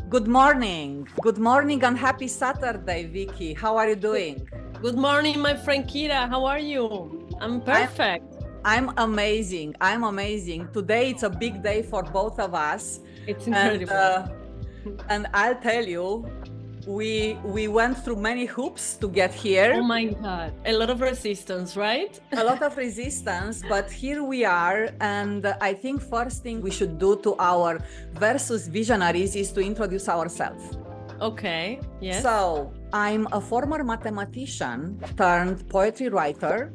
Good morning. Good morning and happy Saturday, Vicky. How are you doing? Good morning, my friend Kira. How are you? I'm perfect. I'm amazing. I'm amazing. Today it's a big day for both of us. It's And incredible. and I'll tell you, we went through many hoops to get here. Oh my God. A lot of resistance, right? A lot of resistance, but here we are. And I think first thing we should do to our versus visionaries is to introduce ourselves. Okay. Yes. So I'm a former mathematician turned poetry writer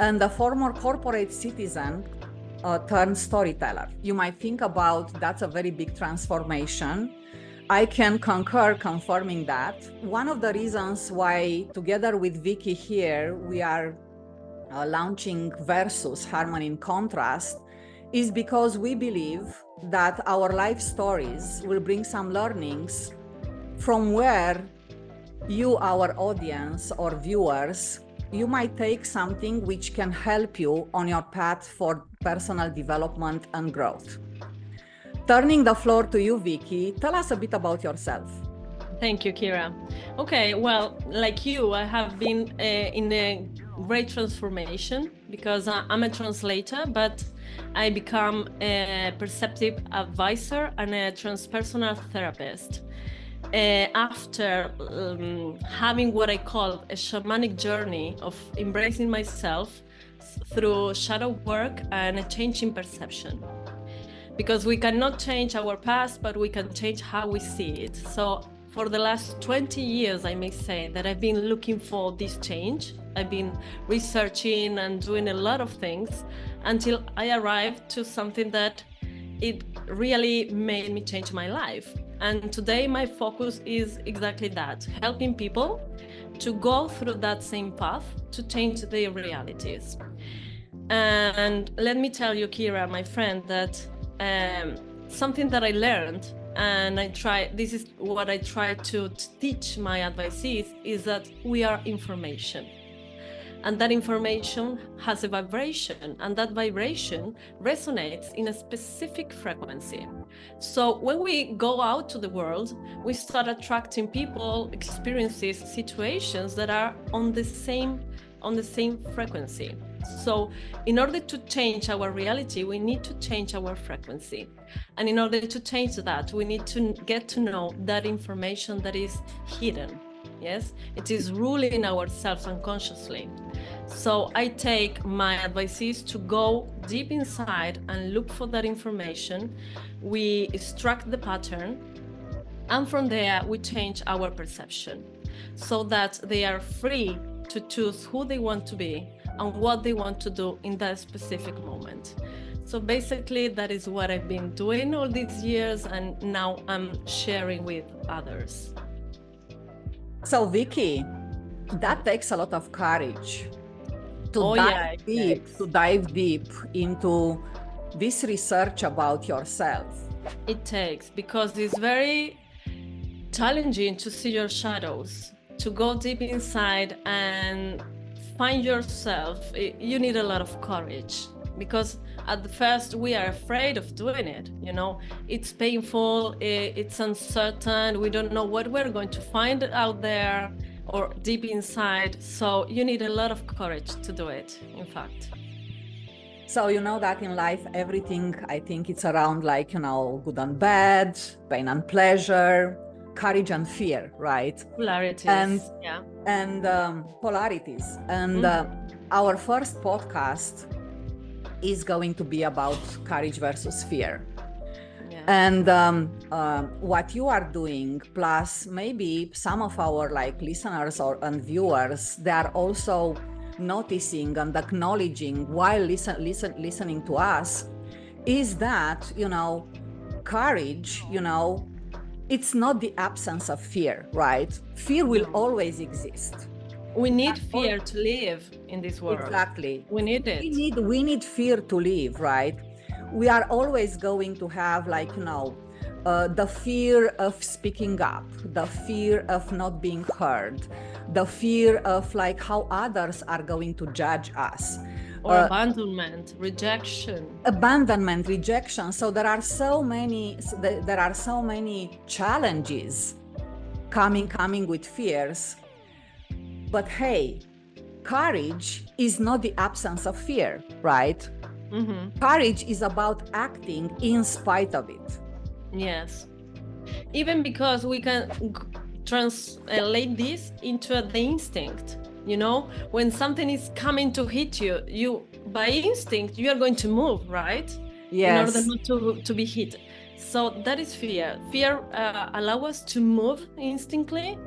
and a former corporate citizen turned storyteller. You might think about that's a very big transformation. I can concur confirming that. One of the reasons why together with Vicky here, we are launching Versus Harmony in Contrast is because we believe that our life stories will bring some learnings from where you, our audience or viewers, you might take something which can help you on your path for personal development and growth. Turning the floor to you, Vicky, tell us a bit about yourself. Thank you, Kira. Okay, well, like you, I have been in a great transformation because I'm a translator, but I become a perceptive advisor and a transpersonal therapist. After having what I call a shamanic journey of embracing myself through shadow work and a change in perception. Because we cannot change our past, but we can change how we see it. So for the last 20 years, I may say that I've been looking for this change. I've been researching and doing a lot of things until I arrived to something that it really made me change my life. And today my focus is exactly that, helping people to go through that same path to change their realities. And let me tell you, Kira, my friend, that something that I learned, and this is what I try to teach my advisees, is that we are information. And that information has a vibration, and that vibration resonates in a specific frequency. So when we go out to the world, we start attracting people, experiences, situations that are on the same frequency. So in order to change our reality, we need to change our frequency. And in order to change that, we need to get to know that information that is hidden. Yes, it is ruling ourselves unconsciously. So I take my advices to go deep inside and look for that information. We extract the pattern, and from there we change our perception so that they are free to choose who they want to be and what they want to do in that specific moment. So basically that is what I've been doing all these years, and now I'm sharing with others. So Vicky, that takes a lot of courage to dive deep into this research about yourself. It takes, because it's very challenging to see your shadows, to go deep inside and find yourself. You need a lot of courage, because at the first we are afraid of doing it. You know, it's painful, it's uncertain, we don't know what we're going to find out there or deep inside. So you need a lot of courage to do it, in fact. So you know that in life, everything, I think it's around like, you know, good and bad, pain and pleasure, courage and fear, right? Polarities. And polarities. And our first podcast is going to be about courage versus fear. Yeah. And what you are doing, plus maybe some of our like listeners and viewers, they are also noticing and acknowledging while listening to us, is that, you know, courage, you know, it's not the absence of fear, right? Fear will always exist. We need fear to live in this world. Exactly. We need it. We need fear to live, right? We are always going to have, like, you know, the fear of speaking up, the fear of not being heard, the fear of like how others are going to judge us. Or abandonment, rejection. Abandonment, rejection. So there are so many challenges coming with fears. But hey, courage is not the absence of fear, right? Courage is about acting in spite of it. Yes. Even because we can translate this into the instinct. You know, when something is coming to hit you, you by instinct you are going to move, right? Yes. In order not to be hit. So that is fear. Fear allows us to move instinctively,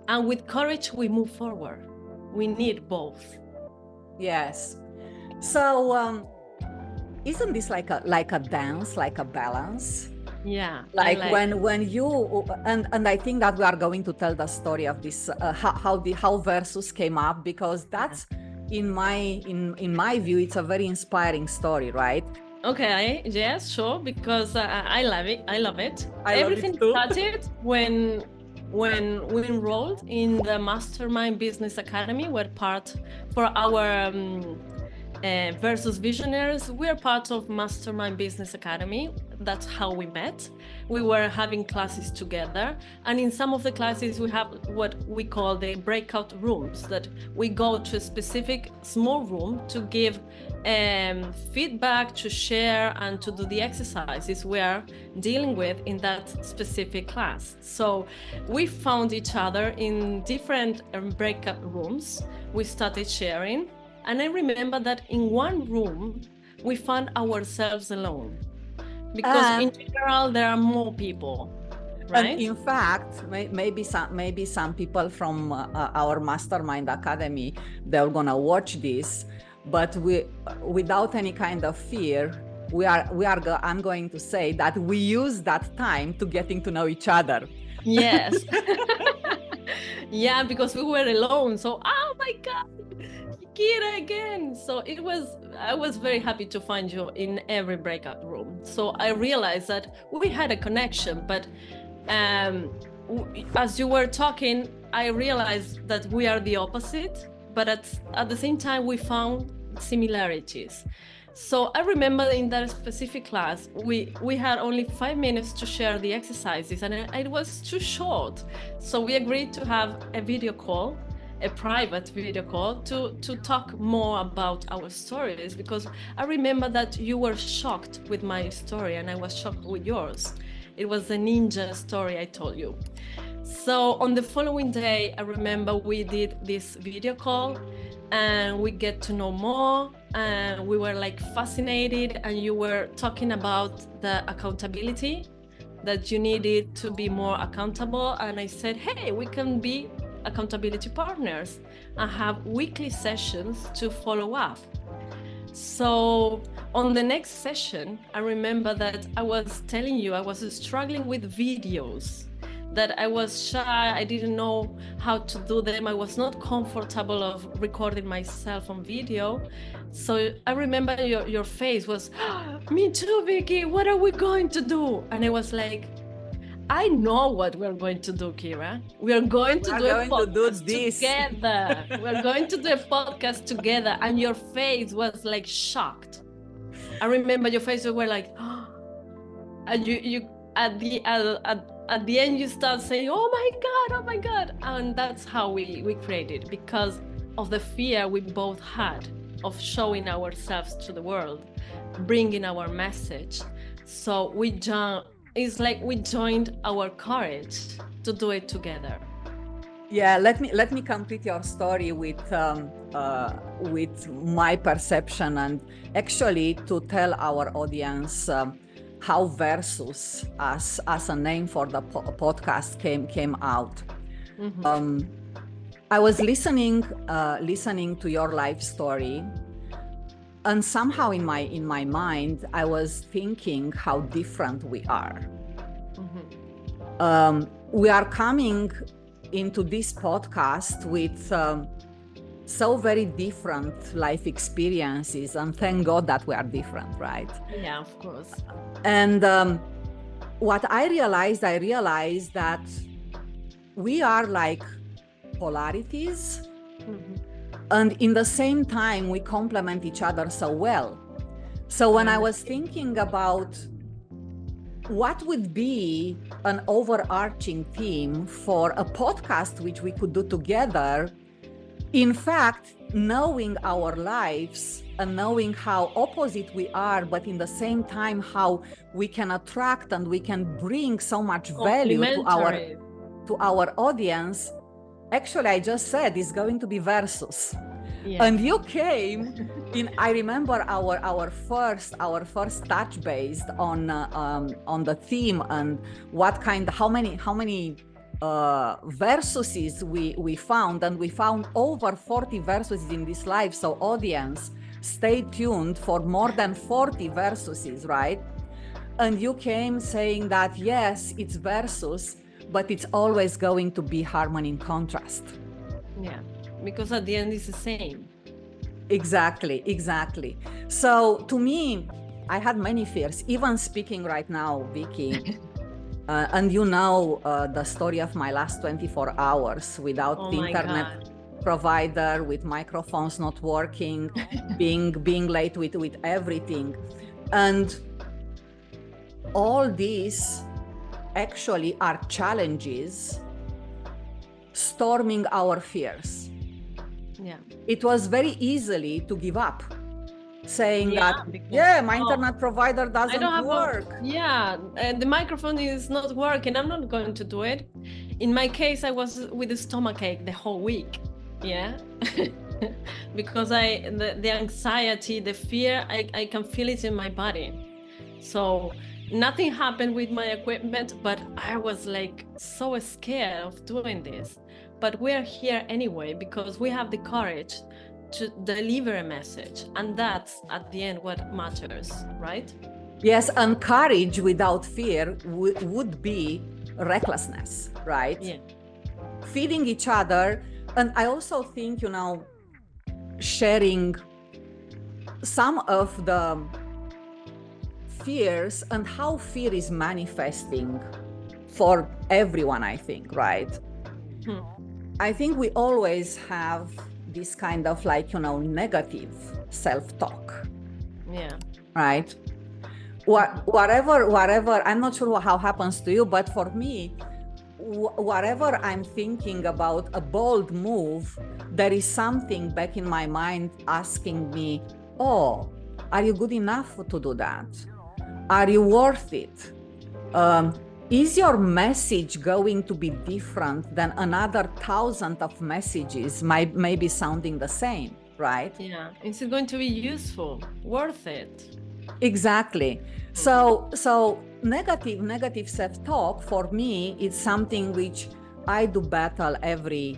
and with courage we move forward. We need both. Yes. So isn't this like a dance, like a balance? Yeah. Like when you and I think that we are going to tell the story of this how Versus came up, because that's in my view it's a very inspiring story, right? Okay, yes, sure, because I love it. Everything started when we enrolled in the Mastermind Business Academy. We're part for our Versus Visionaries. We're part of Mastermind Business Academy. That's how we met. We were having classes together, and in some of the classes we have what we call the breakout rooms, that we go to a specific small room to give feedback, to share, and to do the exercises we are dealing with in that specific class. So we found each other in different breakout rooms. We started sharing, and I remember that in one room we found ourselves alone, because in general there are more people, right? And in fact, maybe some people from our Mastermind Academy, they're gonna watch this, but without any kind of fear, I'm going to say that we use that time to getting to know each other. Yes. Yeah, because we were alone. So, oh my God, Kira again. So I was very happy to find you in every breakout room. So I realized that we had a connection, but as you were talking, I realized that we are the opposite, but at the same time, we found similarities. So I remember in that specific class, we had only 5 minutes to share the exercises, and it was too short. So we agreed to have a video call, a private video call, to talk more about our stories, because I remember that you were shocked with my story and I was shocked with yours. It was a ninja story I told you. So on the following day, I remember we did this video call and we get to know more, and we were like fascinated, and you were talking about the accountability, that you needed to be more accountable. And I said, hey, we can be accountability partners and have weekly sessions to follow up. So on the next session, I remember that I was telling you I was struggling with videos, that I was shy, I didn't know how to do them, I was not comfortable of recording myself on video. So I remember your face was, me too, Vicky, what are we going to do? And I was like, I know what we're going to do, Kira. We are going to do a podcast together. We're going to do a podcast together. And your face was like shocked. I remember your face, you were like, oh. And you at the end you start saying, oh my God. And that's how we created, because of the fear we both had of showing ourselves to the world, bringing our message. So it's like we joined our courage to do it together. Yeah, let me complete your story with my perception, and actually to tell our audience how Versus as a name for the podcast came out. Mm-hmm. I was listening to your life story, and somehow in my mind I was thinking how different we are. Mm-hmm. We are coming into this podcast with so very different life experiences, and thank God that we are different, right? Yeah, of course. And what I realized that we are like polarities. Mm-hmm. And in the same time, we complement each other so well. So when I was thinking about what would be an overarching theme for a podcast which we could do together, in fact, knowing our lives and knowing how opposite we are, but in the same time, how we can attract and we can bring so much value to our audience. Actually, I just said it's going to be versus. Yeah. And you came in, I remember our first touch based on the theme and how many versuses we found, and we found over 40 versuses in this live. So audience, stay tuned for more than 40 versuses, right? And you came saying that, yes, it's versus, but it's always going to be harmony and contrast. Yeah, because at the end it's the same. Exactly. So to me, I had many fears, even speaking right now, Vicky. And you know the story of my last 24 hours without the internet provider, with microphones not working, being late with everything. And all these actually are challenges storming our fears. Yeah. It was very easily to give up, saying my internet provider doesn't work. The microphone is not working. I'm not going to do it. In my case, I was with a stomachache the whole week. Yeah. Because the anxiety, the fear, I can feel it in my body. So nothing happened with my equipment, but I was like so scared of doing this. But we're here anyway because we have the courage to deliver a message, and that's at the end what matters, right? Yes, and courage without fear would be recklessness, right? Yeah. Feeding each other. And I also think, sharing some of the fears and how fear is manifesting for everyone, I think, right? I think we always have this kind of negative self-talk. Yeah. Right? Whatever, I'm not sure how happens to you, but for me, whatever I'm thinking about a bold move, there is something back in my mind asking me, oh, are you good enough to do that? Are you worth it? Is your message going to be different than another 1,000 of messages maybe sounding the same, right? Yeah, is it going to be useful, worth it? Exactly. So negative self-talk for me is something which I do battle every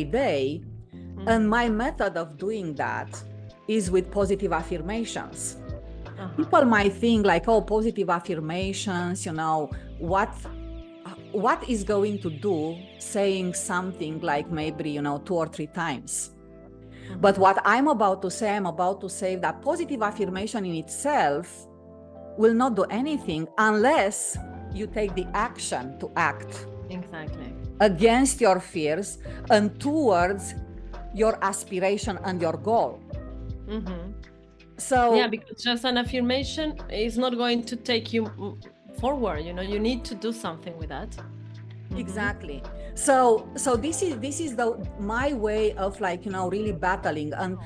day. Mm-hmm. And my method of doing that is with positive affirmations. Uh-huh. People might think like, oh, positive affirmations, what is going to do saying something like maybe, 2 or 3 times. Mm-hmm. But what I'm about to say that positive affirmation in itself will not do anything unless you take the action to act. Exactly. Against your fears and towards your aspiration and your goal. Mm-hmm. So yeah, because just an affirmation is not going to take you forward. You need to do something with that. Mm-hmm. Exactly. So this is my way of really battling. And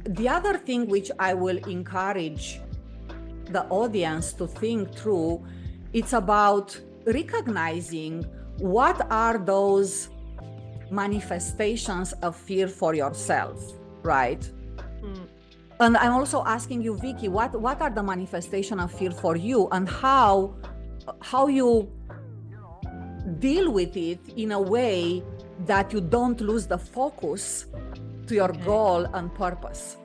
the other thing which I will encourage the audience to think through, it's about recognizing what are those manifestations of fear for yourself, right? Mm. And I'm also asking you, Vicky, what are the manifestations of fear for you, and how you deal with it in a way that you don't lose the focus to your goal and purpose?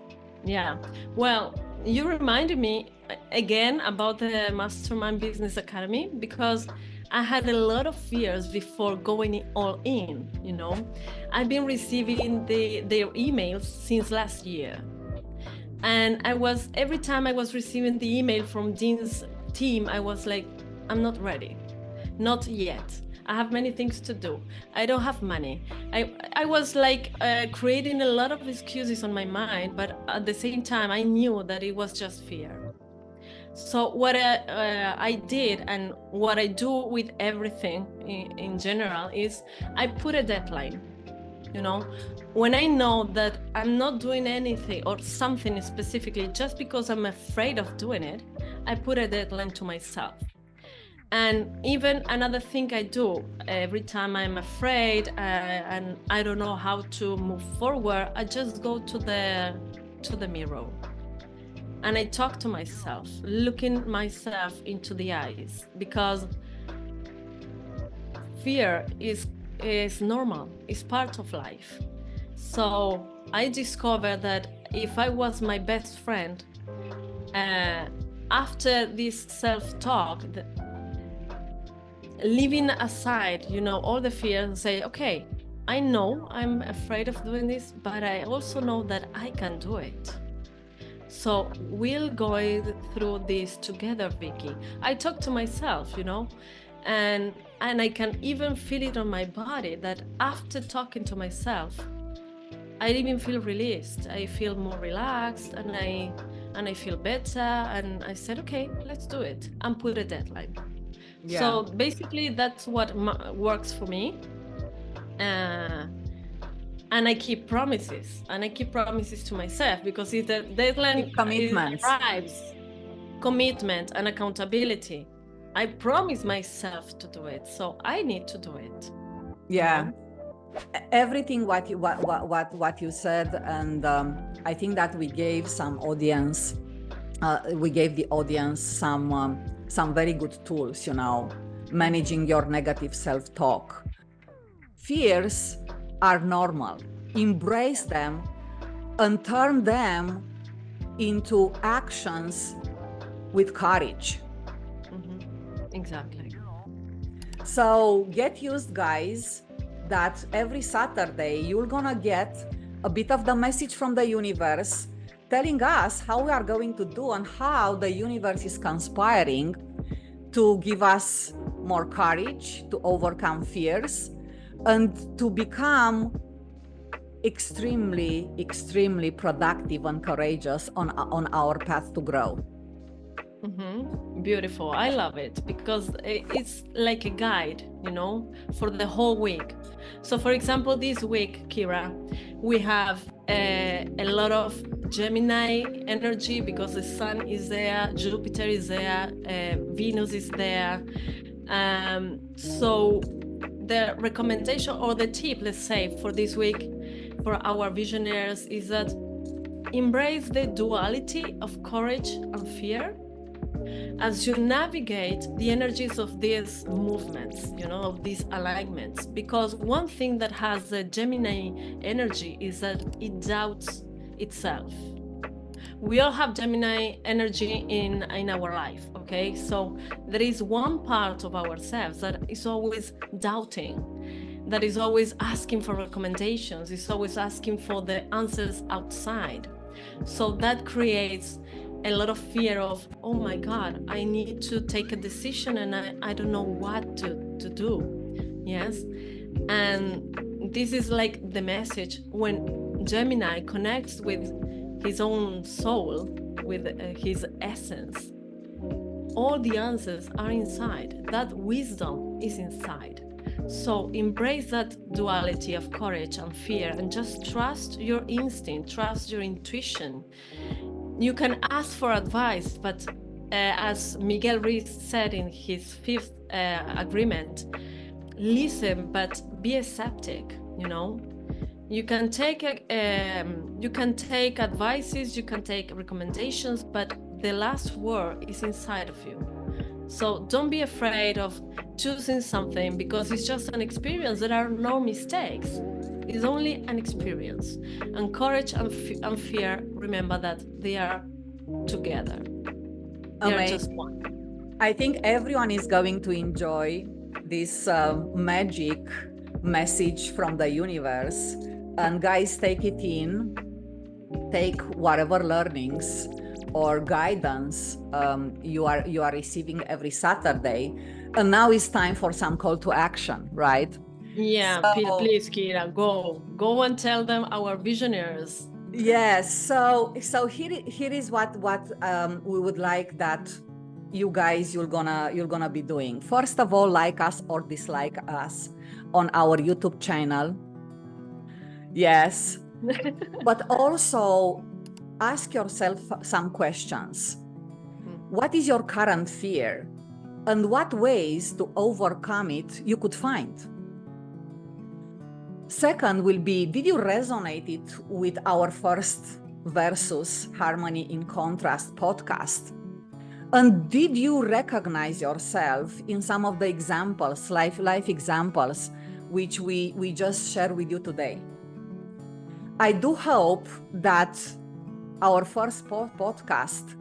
Yeah, well, you reminded me again about the Mastermind Business Academy, because I had a lot of fears before going all in. I've been receiving their emails since last year. And every time I was receiving the email from Dean's team, I was like, I'm not ready. not yet. I have many things to do. I don't have money. I was like creating a lot of excuses on my mind, but at the same time, I knew that it was just fear. So what I did, and what I do with everything in general, is I put a deadline. You know, when I know that I'm not doing anything or something specifically just because I'm afraid of doing it, I put a deadline to myself. And even another thing I do every time I'm afraid and I don't know how to move forward, I just go to the mirror and I talk to myself, looking myself into the eyes, because fear is normal, it's part of life. So I discovered that if I was my best friend, after this self-talk, leaving aside, you know, all the fears, and say, okay, I know I'm afraid of doing this, but I also know that I can do it. So we'll go through this together, Vicky. I talk to myself, you know, and I can even feel it on my body that after talking to myself, I even feel released. I feel more relaxed, and I feel better. And I said, okay, let's do it, and put a deadline. Yeah. So basically, that's what works for me. And I keep promises, to myself, because if the deadline arrives, commitment and accountability, I promise myself to do it, so I need to do it. Yeah, everything what you said, and I think that we gave some audience, we gave the audience some very good tools, you know, managing your negative self-talk. Fears are normal. Embrace them and turn them into actions with courage. Exactly. So get used, guys, that every Saturday you're gonna get a bit of the message from the universe telling us how we are going to do and how the universe is conspiring to give us more courage, to overcome fears, and to become extremely, extremely productive and courageous on our path to grow. Beautiful. I love it, because it's like a guide, you know, for the whole week. So for example, this week, Kira, we have a lot of Gemini energy, because the sun is there, Jupiter is there, Venus is there. So the recommendation, or the tip, let's say, for this week for our visionaries, is that embrace the duality of courage and fear as you navigate the energies of these movements, you know, of these alignments. Because one thing that has the Gemini energy is that it doubts itself. We all have Gemini energy in our life, okay? So there is one part of ourselves that is always doubting, that is always asking for recommendations, is always asking for the answers outside. So that creates a lot of fear of, oh my God, I need to take a decision and I don't know what to do. Yes. And this is like the message when Gemini connects with his own soul, with his essence. All the answers are inside. That wisdom is inside. So embrace that duality of courage and fear, and just trust your instinct, trust your intuition. You can ask for advice, but as Miguel Ruiz said in his fifth agreement, listen, but be a skeptic, you know. You can take advices, you can take recommendations, but the last word is inside of you. So don't be afraid of choosing something, because it's just an experience. There are no mistakes. It's only an experience. And courage and fear, remember that they are together. They are just one. I think everyone is going to enjoy this magic message from the universe. And guys, take it in. Take whatever learnings or guidance you are receiving every Saturday, And now it's time for some call to action, right? Yeah, So, please, Kira, go and tell them our visionaries. yes. So here is what we would like that you guys you're gonna be doing. First of all, like us or dislike us on our YouTube channel. Yes. But also ask yourself some questions. What is your current fear? And what ways to overcome it you could find? Second will be, did you resonate it with our first versus harmony in contrast podcast? And did you recognize yourself in some of the examples, life examples, which we just shared with you today? I do hope that our first podcast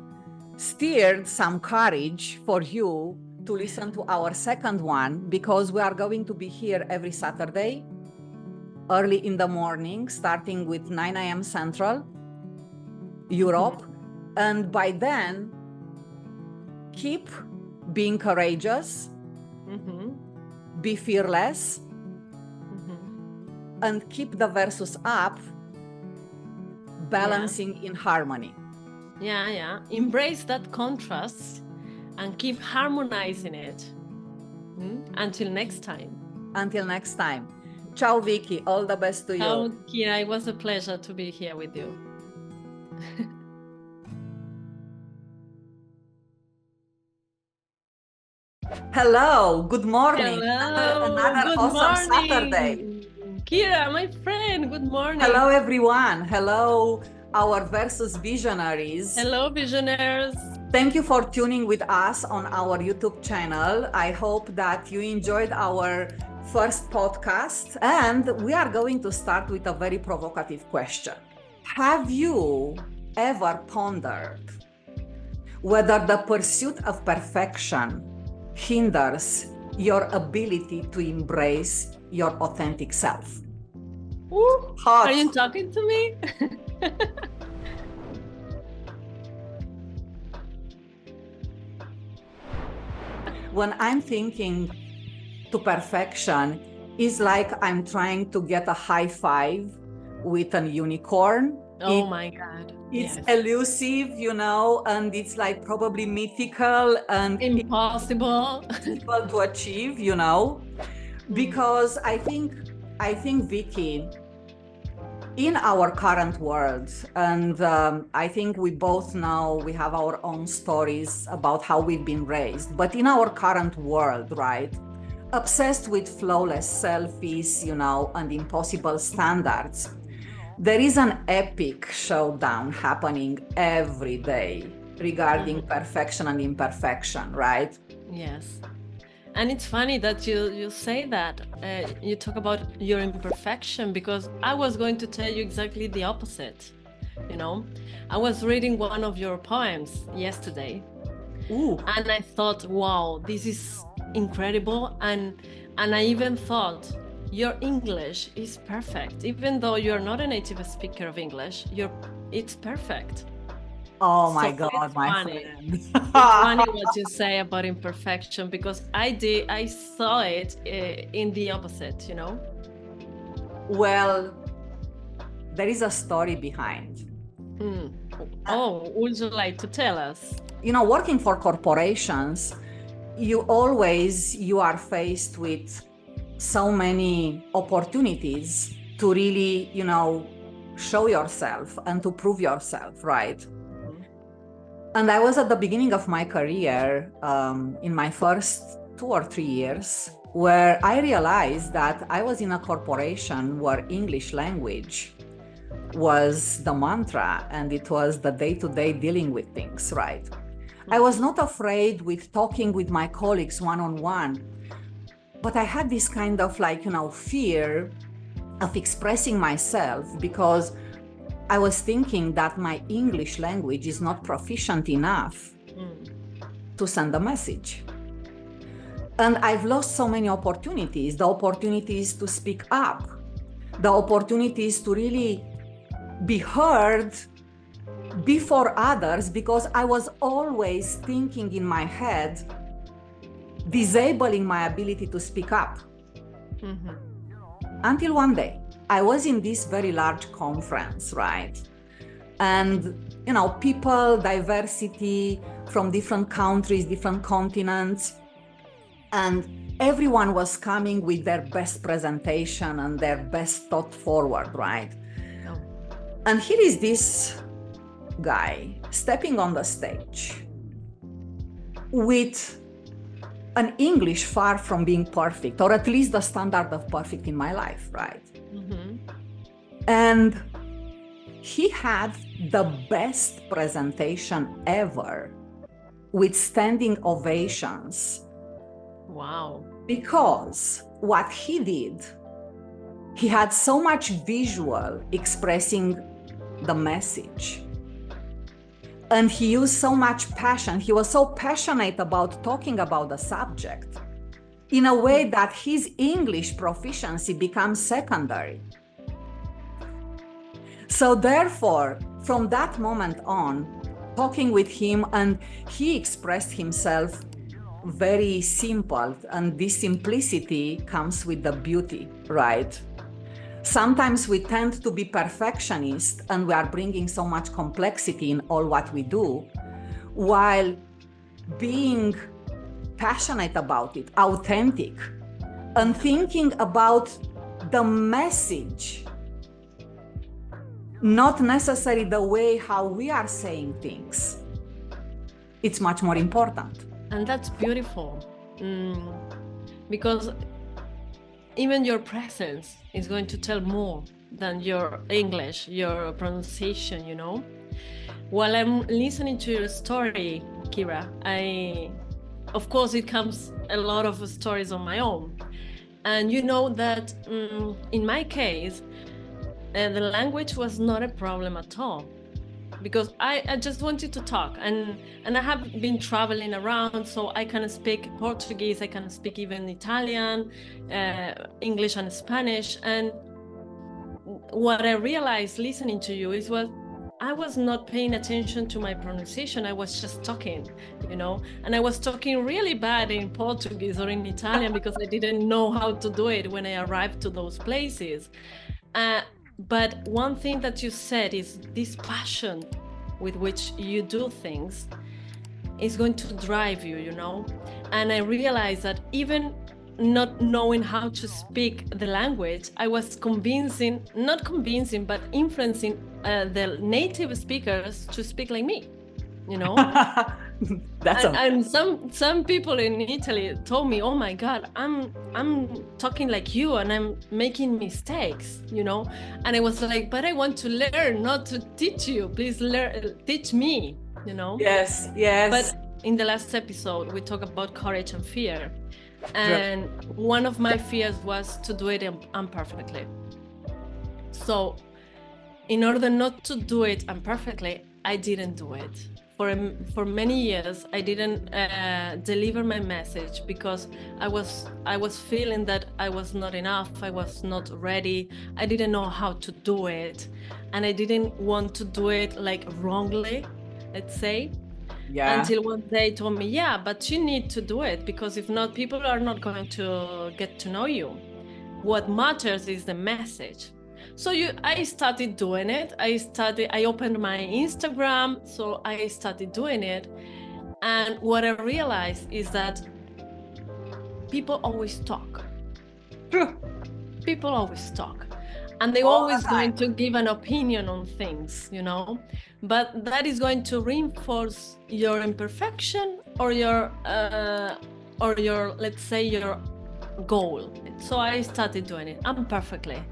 steered some courage for you to listen to our second one, because we are going to be here every Saturday, early in the morning, starting with 9 a.m. Central Europe. And by then, keep being courageous, be fearless, and keep the versus up, balancing in harmony. Yeah. Embrace that contrast and keep harmonizing it. Until next time. Until next time. Ciao, Vicky. All the best to you. Ciao, Kira. It was a pleasure to be here with you. Hello. Good morning. Hello. Another Good awesome morning. Saturday. Kira, my friend, good morning. Hello, everyone. Hello, our versus visionaries. Hello, visionaries. Thank you for tuning with us on our YouTube channel. I hope that you enjoyed our first podcast, and we are going to start with a very provocative question. Have you ever pondered whether the pursuit of perfection hinders your ability to embrace your authentic self? Ooh, are you talking to me? When I'm thinking to perfection, it's like I'm trying to get a high five with an unicorn. Oh my God. It's elusive, and it's like probably mythical and impossible to achieve, because I think, Vicky, in our current world, and I think we both know we have our own stories about how we've been raised, but in our current world, right, obsessed with flawless selfies, and impossible standards, there is an epic showdown happening every day regarding perfection and imperfection, right? Yes. And it's funny that you say that. You talk about your imperfection, because I was going to tell you exactly the opposite. I was reading one of your poems yesterday. Ooh. And I thought, wow, this is incredible. And I even thought, your English is perfect. Even though you're not a native speaker of English, it's perfect. Oh my God, my friend. It's funny what you say about imperfection, because I saw it in the opposite, Well, there is a story behind. Oh, would you like to tell us? Working for corporations, you are faced with so many opportunities to really, show yourself and to prove yourself, right? And I was at the beginning of my career, in my first 2 or 3 years, where I realized that I was in a corporation where English language was the mantra, and it was the day-to-day dealing with things, right? I was not afraid with talking with my colleagues one-on-one, but I had this kind of fear of expressing myself, because I was thinking that my English language is not proficient enough to send a message. And I've lost so many opportunities, the opportunities to speak up, the opportunities to really be heard before others, because I was always thinking in my head, disabling my ability to speak up. Mm-hmm. Until one day, I was in this very large conference, right? And, you know, people, diversity from different countries, different continents, and everyone was coming with their best presentation and their best thought forward, right? Oh. And here is this guy stepping on the stage with an English far from being perfect, or at least the standard of perfect in my life, right? Mm-hmm. And he had the best presentation ever with standing ovations. Wow. Because what he did, he had so much visual expressing the message. And he used so much passion. He was so passionate about talking about the subject in a way that his English proficiency becomes secondary. So therefore, from that moment on, talking with him, and he expressed himself very simple, and this simplicity comes with the beauty, right? Sometimes we tend to be perfectionist and we are bringing so much complexity in all what we do, while being passionate about it, authentic, and thinking about the message, not necessarily the way how we are saying things. It's much more important. And that's beautiful, because even your presence is going to tell more than your English, your pronunciation, you know? While I'm listening to your story, Kira, of course, it comes a lot of stories on my own. And you know that in my case, the language was not a problem at all, because I just wanted to talk, and I have been traveling around, so I can speak Portuguese, I can speak even Italian, English and Spanish. And what I realized listening to you is I was not paying attention to my pronunciation. I was just talking, you know, and I was talking really bad in Portuguese or in Italian because I didn't know how to do it when I arrived to those places. But one thing that you said is this passion with which you do things is going to drive you, you know? And I realized that even not knowing how to speak the language, I was not convincing, but influencing the native speakers to speak like me, you know? And some people in Italy told me, "Oh my God, I'm talking like you, and I'm making mistakes," you know. And I was like, "But I want to learn, not to teach you. Please teach me," you know. Yes. But in the last episode, we talked about courage and fear, and one of my fears was to do it imperfectly. So, in order not to do it imperfectly, I didn't do it. For many years, I didn't deliver my message because I was feeling that I was not enough. I was not ready. I didn't know how to do it, and I didn't want to do it like wrongly, let's say. Yeah. Until one day told me, "Yeah, but you need to do it, because if not, people are not going to get to know you. What matters is the message." So I started doing it. I opened my Instagram, so I started doing it. And what I realized is that people always talk. People always talk. And they're always going to give an opinion on things, you know? But that is going to reinforce your imperfection or your let's say, your goal. So I started doing it imperfectly.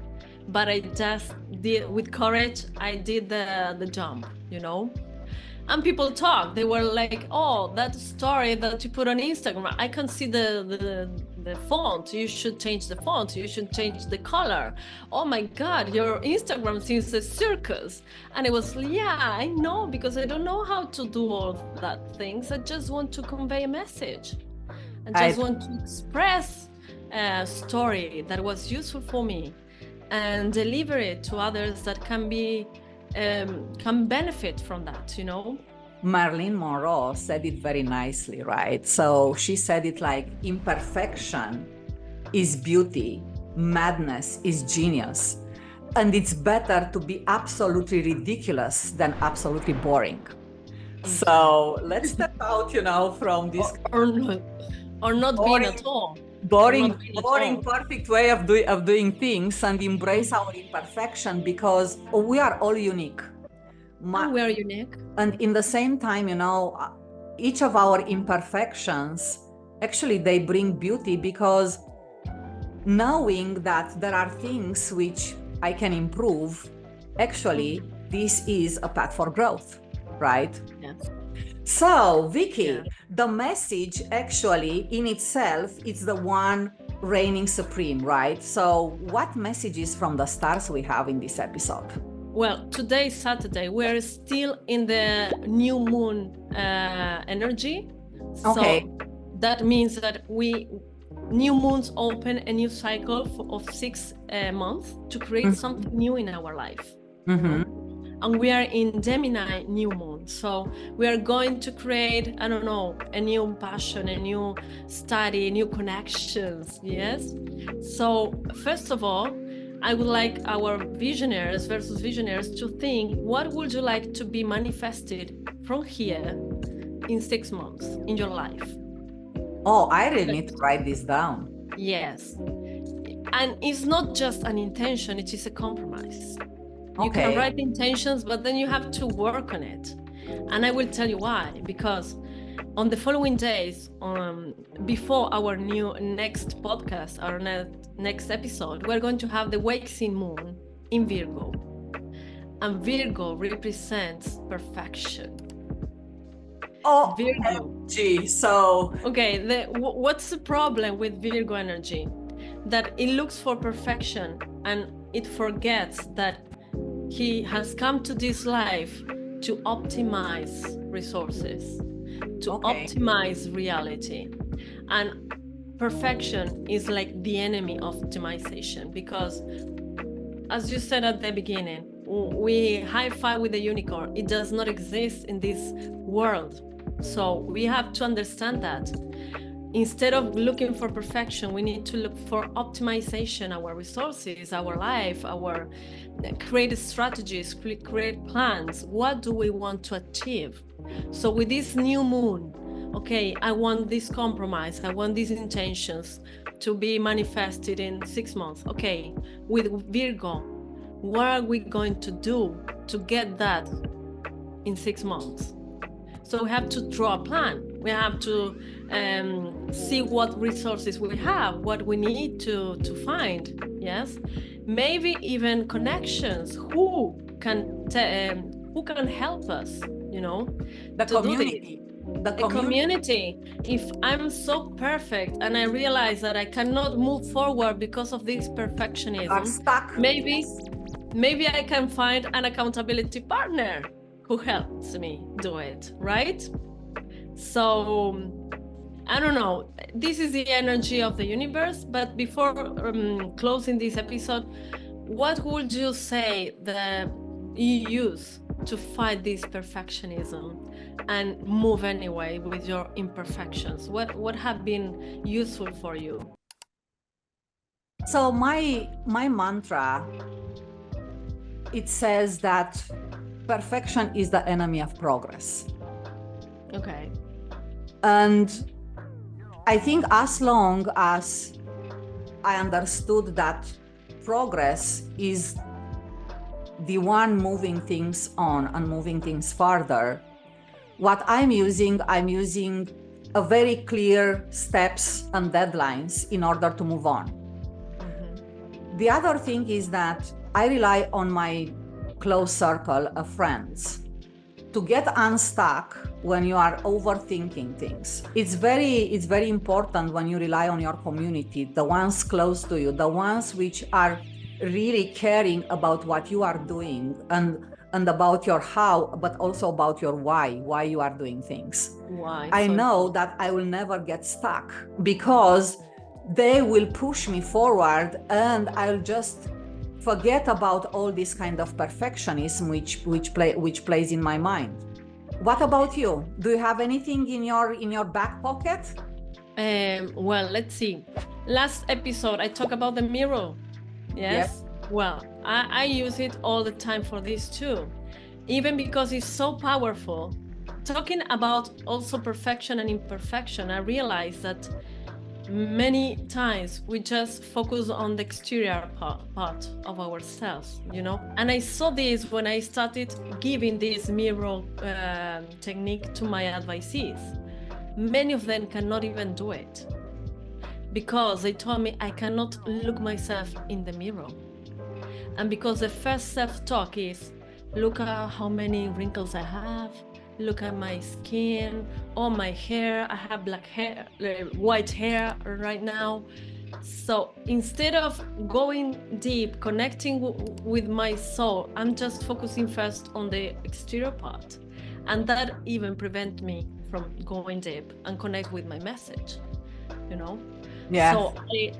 But I just did, with courage, I did the jump, you know? And people talk. They were like, "Oh, that story that you put on Instagram, I can see the font. You should change the font. You should change the color. Oh my God, your Instagram seems a circus." And it was, yeah, I know, because I don't know how to do all that things. I just want to convey a message. I just want to express a story that was useful for me, and deliver it to others that can benefit from that, you know. Marilyn Monroe said it very nicely, right? So she said it like, imperfection is beauty, madness is genius. And it's better to be absolutely ridiculous than absolutely boring. So let's step out, from this or not boring, being at all. boring, perfect way of doing things, and embrace our imperfection, because we are all unique. We are unique. And in the same time, each of our imperfections, actually, they bring beauty, because knowing that there are things which I can improve, actually, this is a path for growth, right? Yes. So, Vicky, the message actually in itself, it's the one reigning supreme, right? So what messages from the stars we have in this episode? Well, today is Saturday. We're still in the new moon energy. Okay. So that means that new moons open a new cycle of 6 months to create something new in our life. And we are in Gemini new moon. So we are going to create, I don't know, a new passion, a new study, new connections. Yes. So first of all, I would like our visionaries versus visionaries to think, what would you like to be manifested from here in 6 months in your life? Oh, I really need to write this down. Yes. And it's not just an intention, it is a compromise. You can write intentions, but then you have to work on it. And I will tell you why. Because on the following days, before our next podcast, our next episode, we're going to have the waxing moon in Virgo. And Virgo represents perfection. Oh, Virgo. Gee, so... Okay, what's the problem with Virgo energy? That it looks for perfection and it forgets that he has come to this life to optimize resources, to optimize reality. And perfection is like the enemy of optimization, because as you said at the beginning, we high five with the unicorn. It does not exist in this world. So we have to understand that. Instead of looking for perfection, we need to look for optimization, our resources, our life, our create strategies, create plans. What do we want to achieve? So with this new moon, okay, I want this compromise, I want these intentions to be manifested in 6 months. Okay, with Virgo, what are we going to do to get that in 6 months? So we have to draw a plan. We have to see what resources we have, what we need to find. Yes, maybe even connections. Who can help us? The community. The community. If I'm so perfect and I realize that I cannot move forward because of this perfectionism, I'm stuck. Maybe I can find an accountability partner who helps me do it, right? So I don't know, this is the energy of the universe. But before closing this episode, what would you say that you use to fight this perfectionism and move anyway with your imperfections? What have been useful for you? So my mantra, it says that perfection is the enemy of progress. Okay. And I think as long as I understood that progress is the one moving things on and moving things farther, what I'm using a very clear steps and deadlines in order to move on. The other thing is that I rely on my close circle of friends to get unstuck when you are overthinking things. It's very important when you rely on your community, the ones close to you, the ones which are really caring about what you are doing and about your how, but also about your why you are doing things. Why? I know that I will never get stuck because they will push me forward, and I'll just forget about all this kind of perfectionism which plays in my mind. What about you? Do you have anything in your back pocket? Well, let's see. Last episode, I talked about the mirror. Yes? Well, I use it all the time for this too, even because it's so powerful. Talking about also perfection and imperfection, I realized that many times we just focus on the exterior part of ourselves, you know? And I saw this when I started giving this mirror technique to my advisees. Many of them cannot even do it because they told me I cannot look myself in the mirror. And because the first self-talk is, look at how many wrinkles I have, look at my skin, or my hair, I have black hair, white hair right now. So instead of going deep, connecting with my soul, I'm just focusing first on the exterior part. And that even prevents me from going deep and connect with my message, you know? Yeah. So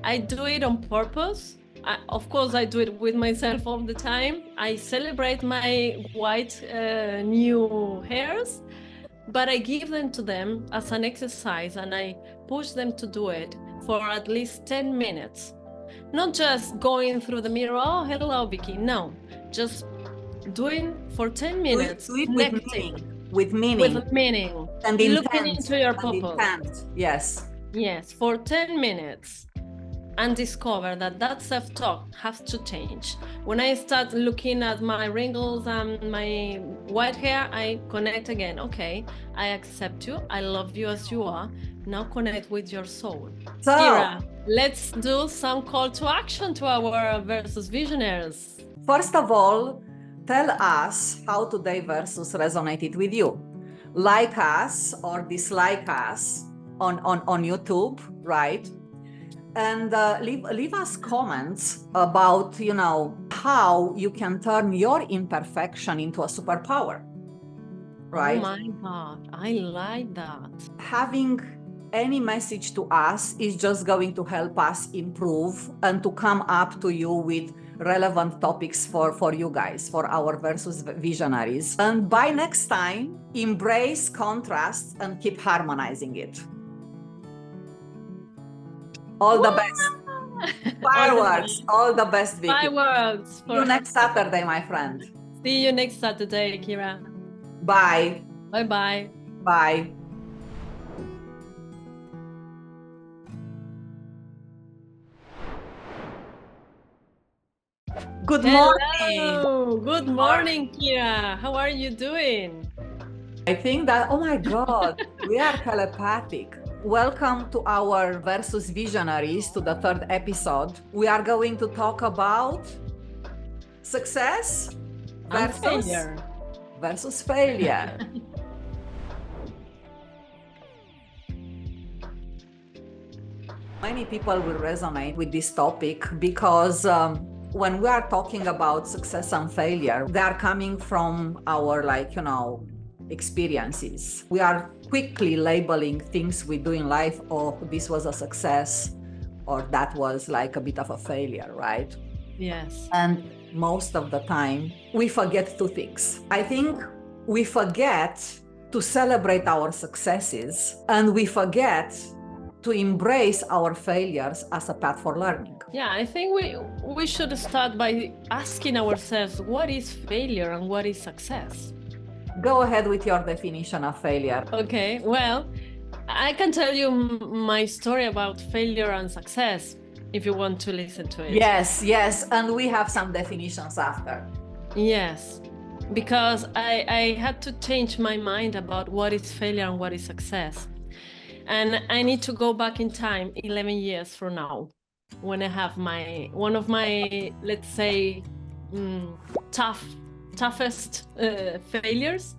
I do it on purpose. Of course, I do it with myself all the time. I celebrate my white new hairs, but I give them to them as an exercise and I push them to do it for at least 10 minutes. Not just going through the mirror, oh, hello, Vicky. No, just doing for 10 minutes, do it connecting. With meaning. With meaning. And looking intent, into your and purpose. Intent. Yes. Yes, for 10 minutes. And discover that self-talk has to change. When I start looking at my wrinkles and my white hair, I connect again. Okay, I accept you. I love you as you are. Now connect with your soul. So, Kira, let's do some call to action to our Versus Visionaries. First of all, tell us how today Versus resonated with you. Like us or dislike us on YouTube, right? And leave us comments about, you know, how you can turn your imperfection into a superpower, right? Oh my God, I like that. Having any message to us is just going to help us improve and to come up to you with relevant topics for you guys, for our Versus Visionaries. And by next time, embrace contrast and keep harmonizing it. All the best. Fireworks. All the best, Vicky. Fireworks. See you next Saturday, my friend. See you next Saturday, Kira. Bye. Bye-bye. Bye. Good morning. Hello. Good morning, Kira. How are you doing? I think that, oh my God, we are telepathic. Welcome to our Versus Visionaries, to the third episode. We are going to talk about success versus failure. Many people will resonate with this topic because when we are talking about success and failure, they are coming from our, like, you know, experiences. We are quickly labeling things we do in life, oh, this was a success, or that was like a bit of a failure, right? Yes. And most of the time, we forget two things. I think we forget to celebrate our successes, and we forget to embrace our failures as a path for learning. Yeah, I think we should start by asking ourselves, what is failure and what is success? Go ahead with your definition of failure. Okay, well, I can tell you my story about failure and success if you want to listen to it. Yes, and we have some definitions after. Yes, because I had to change my mind about what is failure and what is success. And I need to go back in time 11 years from now, when I have one of my, let's say, toughest failures,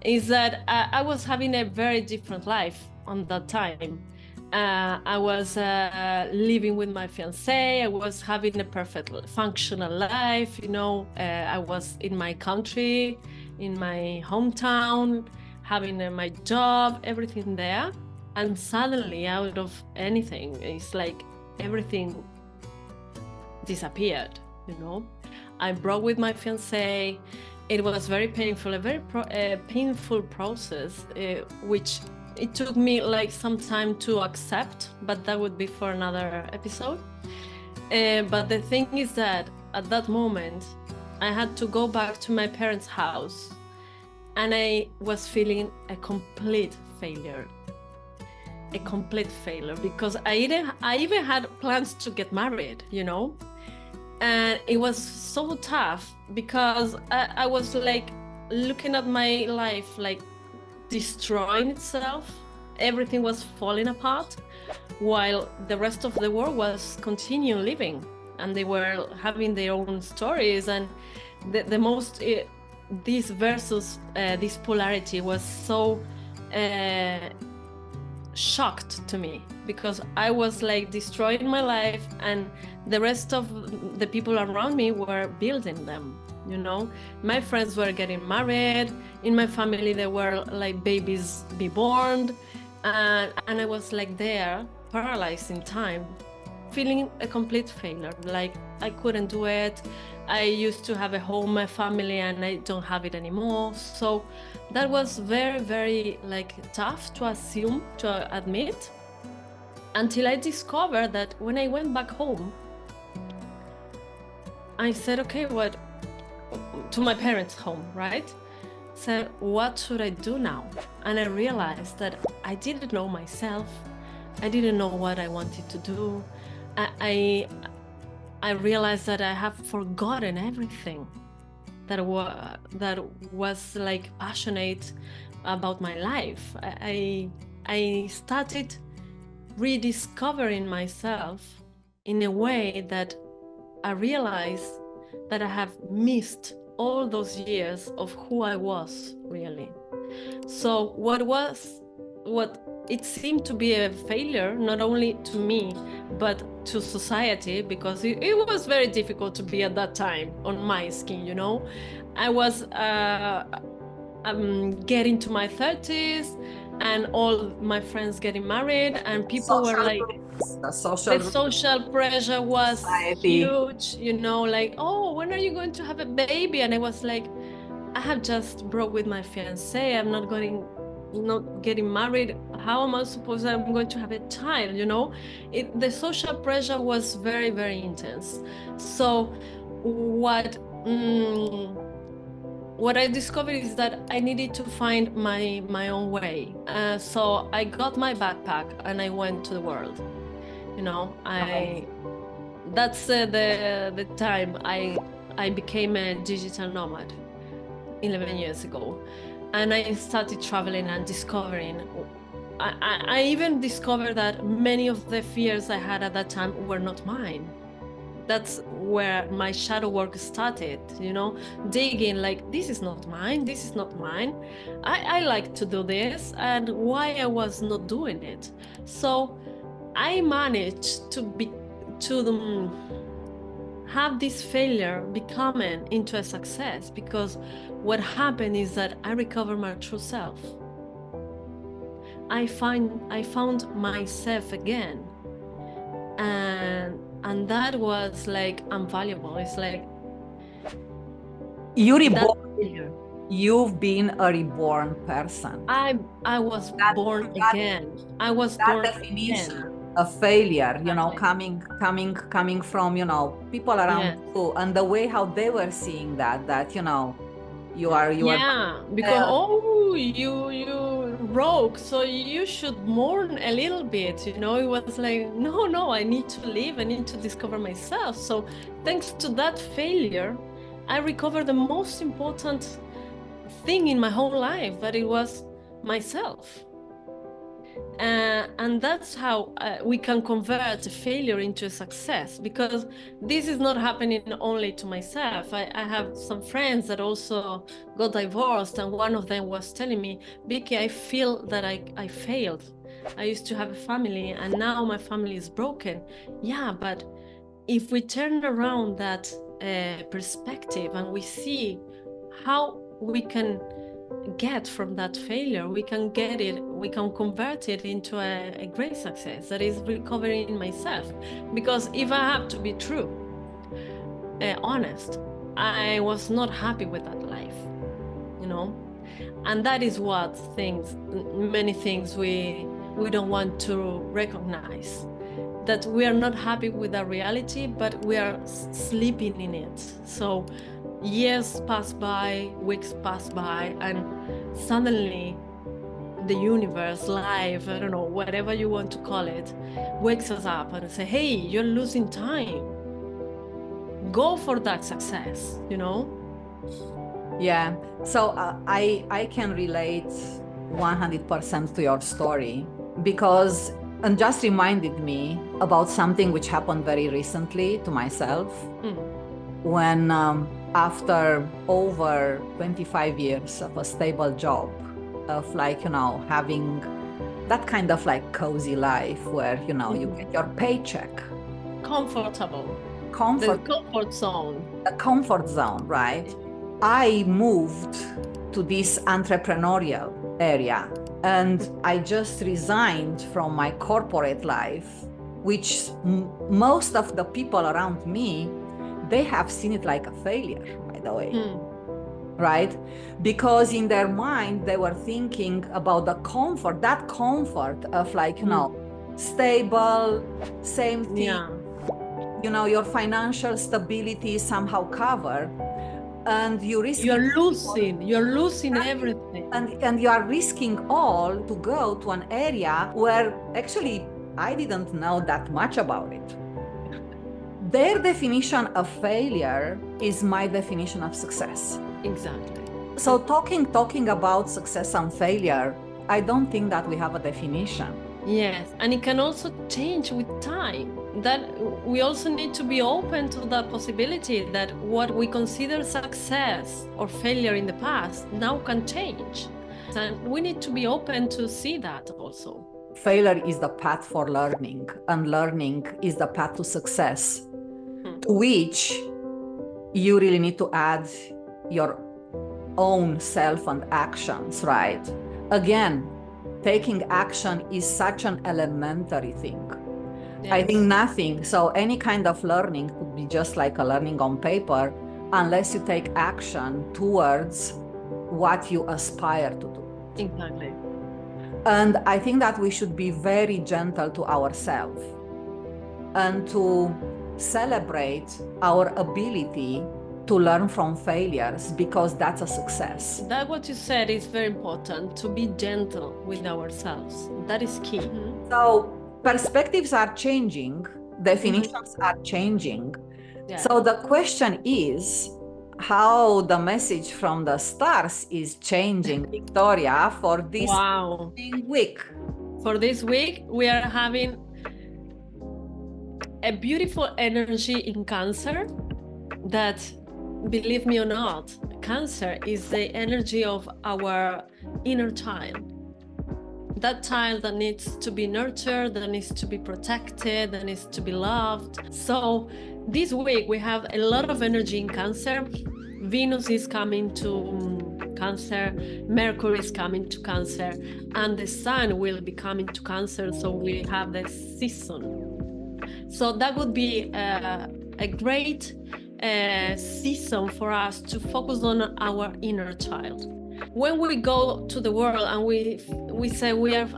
is that I was having a very different life on that time. I was living with my fiancé. I was having a perfect functional life. You know, I was in my country, in my hometown, having my job, everything there. And suddenly, out of anything, it's like everything disappeared, you know. I broke with my fiancé. it was very painful, a very painful process, which it took me like some time to accept, but that would be for another episode. But the thing is that at that moment, I had to go back to my parents' house, and I was feeling a complete failure. A complete failure, because I even had plans to get married, you know? And it was so tough because I was like looking at my life like destroying itself. Everything was falling apart while the rest of the world was continuing living, and they were having their own stories. And the most this versus this polarity was so shocked to me, because I was like destroying my life and the rest of the people around me were building them, you know. My friends were getting married, in my family there were like babies be born, and I was like there paralyzed in time, feeling a complete failure, like I couldn't do it. I used to have a home, a family, and I don't have it anymore. So that was very, very like tough to assume, to admit, until I discovered that when I went back home, I said, okay, what, to my parents' home, right? So what should I do now? And I realized that I didn't know myself. I didn't know what I wanted to do. I realized that I have forgotten everything that was like passionate about my life. I started rediscovering myself in a way that I realized that I have missed all those years of who I was really. So what it seemed to be a failure, not only to me, but to society, because it was very difficult to be at that time on my skin, you know. I was getting to my 30s and all my friends getting married, and people were like, the social pressure was huge, you know, like, oh, when are you going to have a baby? And I was like, I have just broke with my fiance, I'm not getting married. How am I supposed I'm going to have a child, you know? The social pressure was very, very intense. So what I discovered is that I needed to find my own way. So I got my backpack and I went to the world, you know. That's the time I became a digital nomad 11 years ago. And I started traveling and discovering. I even discovered that many of the fears I had at that time were not mine. That's where my shadow work started, you know, digging like, this is not mine, this is not mine. I like to do this, and why I was not doing it. So I managed to have this failure becoming into a success, because what happened is that I recovered my true self. I found myself again, and that was like invaluable. It's like you've been a reborn person. I was born again. I was born again. A failure, you know, coming from, you know, people around you, and the way how they were seeing that, you know, you are because you broke, so you should mourn a little bit, you know. It was like, no, I need to live, I need to discover myself. So thanks to that failure, I recovered the most important thing in my whole life, that it was myself. And that's how we can convert a failure into a success, because this is not happening only to myself. I have some friends that also got divorced, and one of them was telling me, Vicky, I feel that I failed. I used to have a family and now my family is broken. Yeah, but if we turn around that perspective and we see how we can get from that failure, we can convert it into a great success, that is recovering myself. Because if I have to be true, honest, I was not happy with that life, you know? And that is what many things we don't want to recognize, that we are not happy with our reality, but we are sleeping in it. So years pass by, weeks pass by, and suddenly the universe, life, I don't know, whatever you want to call it, wakes us up and say, hey, you're losing time. Go for that success, you know? Yeah. So I can relate 100% to your story, because and just reminded me about something which happened very recently to myself. When after over 25 years of a stable job, of like, you know, having that kind of like cozy life where, you know, you get your paycheck. Comfortable. Comfort. The comfort zone. A comfort zone, right? I moved to this entrepreneurial area, and I just resigned from my corporate life, which most of the people around me, they have seen it like a failure, by the way. Right? Because in their mind, they were thinking about the comfort, that comfort of like, you know, stable, same thing, you know, your financial stability is somehow covered, and you're losing everything. And you are risking all to go to an area where actually I didn't know that much about it. Their definition of failure is my definition of success. Exactly. So talking about success and failure, I don't think that we have a definition. Yes, and it can also change with time. That we also need to be open to the possibility that what we consider success or failure in the past now can change. And we need to be open to see that also. Failure is the path for learning, and learning is the path to success, to which you really need to add your own self and actions, right? Again, taking action is such an elementary thing. Yes. I think nothing, so any kind of learning could be just like a learning on paper, unless you take action towards what you aspire to do. Exactly. And I think that we should be very gentle to ourselves and to celebrate our ability to learn from failures, because that's a success. That what you said is very important, to be gentle with ourselves. That is key. So perspectives are changing, definitions are changing. Yeah. So the question is how the message from the stars is changing, Victoria, for this week. For this week, we are having a beautiful energy in Cancer that, believe me or not, Cancer is the energy of our inner child. That child that needs to be nurtured, that needs to be protected, that needs to be loved. So this week we have a lot of energy in Cancer. Venus is coming to Cancer, Mercury is coming to Cancer, and the Sun will be coming to Cancer, so we have this season. So that would be a great season for us to focus on our inner child. When we go to the world and we say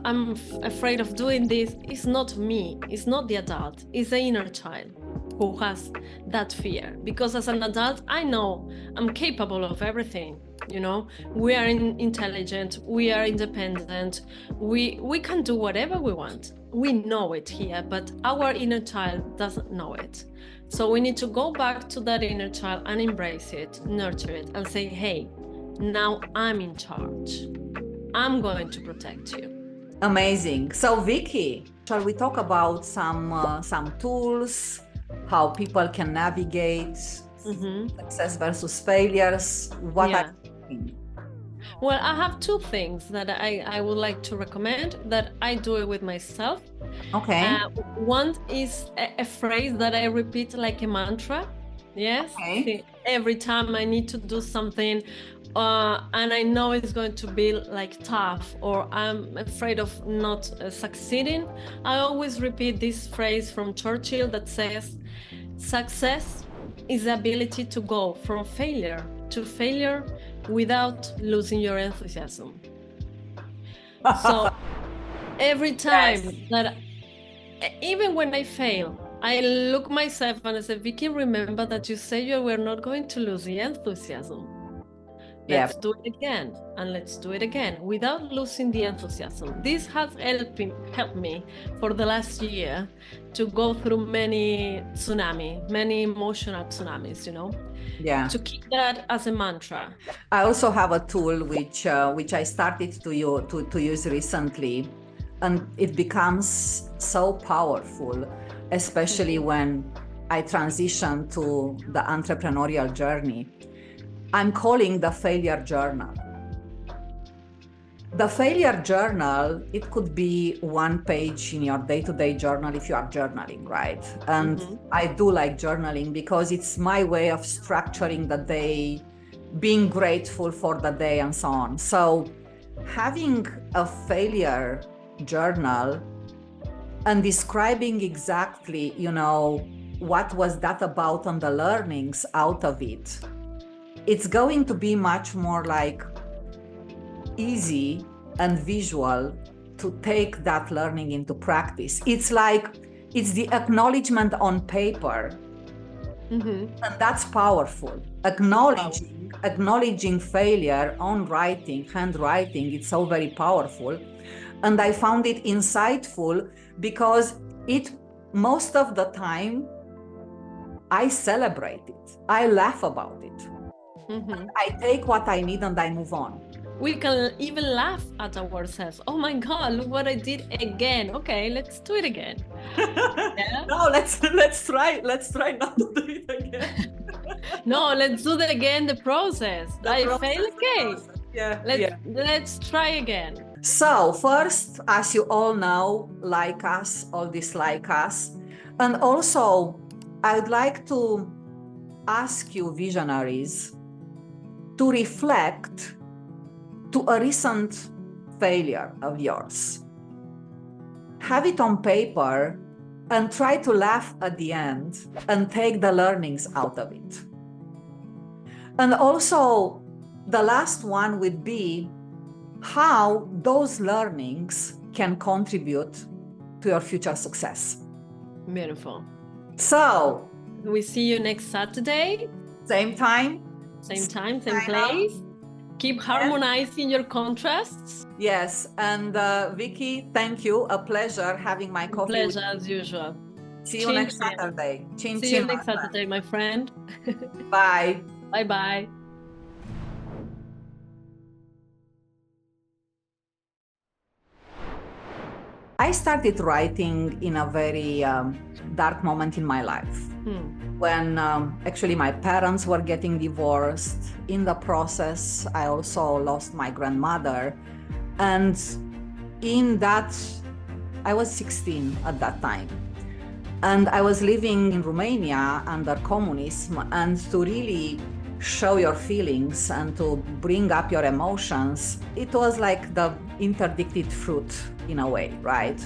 I'm afraid of doing this, it's not me, it's not the adult, it's the inner child who has that fear. Because as an adult, I know I'm capable of everything. You know, we are intelligent, we are independent, we can do whatever we want. We know it here, but our inner child doesn't know it. So we need to go back to that inner child and embrace it, nurture it, and say, hey, now I'm in charge. I'm going to protect you. Amazing. So Vicky, shall we talk about some tools, how people can navigate success versus failures? What are you thinking? Well, I have two things that I would like to recommend that I do it with myself. Okay. One is a phrase that I repeat like a mantra. Yes. Okay. Every time I need to do something and I know it's going to be like tough, or I'm afraid of not succeeding, I always repeat this phrase from Churchill that says, success is the ability to go from failure to failure without losing your enthusiasm. So every time that, even when I fail, I look myself and I say, Vicky, remember that you said you were not going to lose the enthusiasm. Let's do it again, and let's do it again without losing the enthusiasm. This has helped me for the last year to go through many emotional tsunamis, you know? Yeah. To keep that as a mantra. I also have a tool which I started to use recently, and it becomes so powerful, especially when I transition to the entrepreneurial journey. I'm calling the failure journal. The failure journal, it could be one page in your day-to-day journal if you are journaling, right? And I do like journaling because it's my way of structuring the day, being grateful for the day and so on. So having a failure journal and describing exactly, you know, what was that about and the learnings out of it, it's going to be much more like easy and visual to take that learning into practice. It's like, it's the acknowledgement on paper. And that's powerful. Acknowledging failure on writing, handwriting, it's so very powerful. And I found it insightful because most of the time, I celebrate it. I laugh about it. I take what I need and I move on. We can even laugh at ourselves. Oh my God, look what I did again. Okay, let's do it again. No, let's try not to do it again. No, let's do it again, the process. I failed again. Let's try again. So first, as you all know, like us, all dislike us. And also, I'd like to ask you, visionaries, to reflect to a recent failure of yours. Have it on paper and try to laugh at the end and take the learnings out of it. And also, the last one would be how those learnings can contribute to your future success. Beautiful. So, we see you next Saturday. Same time. Same place. Keep harmonizing your contrasts. Yes, and Vicky, thank you. A pleasure having my coffee. Pleasure as usual. See you next Saturday. See you next Saturday, my friend. Bye. Bye-bye. I started writing in a very dark moment in my life. When actually my parents were getting divorced. In the process, I also lost my grandmother. And in that, I was 16 at that time. And I was living in Romania under communism, and to really show your feelings and to bring up your emotions, it was like the interdicted fruit in a way, right?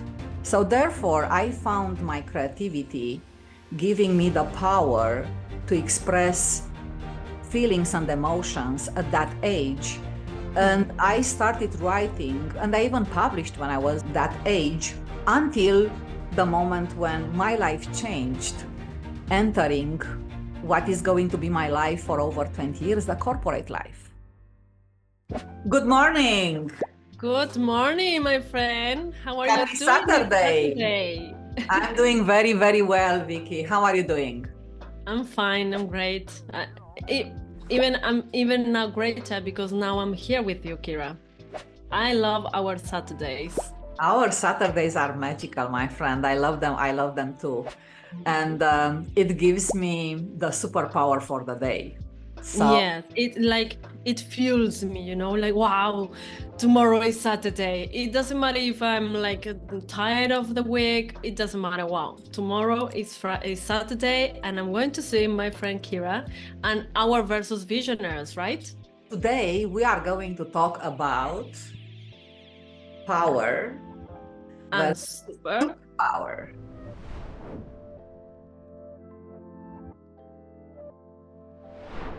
So therefore, I found my creativity giving me the power to express feelings and emotions at that age. And I started writing, and I even published when I was that age, until the moment when my life changed, entering what is going to be my life for over 20 years, the corporate life. Good morning. Good morning, my friend. How are Happy you doing Saturday. I'm doing very, very well, Vicky. How are you doing? I'm fine. I'm great. I'm even now greater because now I'm here with you, Kira. I love our Saturdays. Our Saturdays are magical, my friend. I love them. I love them too. And it gives me the superpower for the day. So, yeah, it fuels me, you know, like, wow, tomorrow is Saturday. It doesn't matter if I'm like tired of the week. It doesn't matter. Wow, tomorrow is Saturday, and I'm going to see my friend Kira and our versus visionaries, right? Today we are going to talk about power and superpower.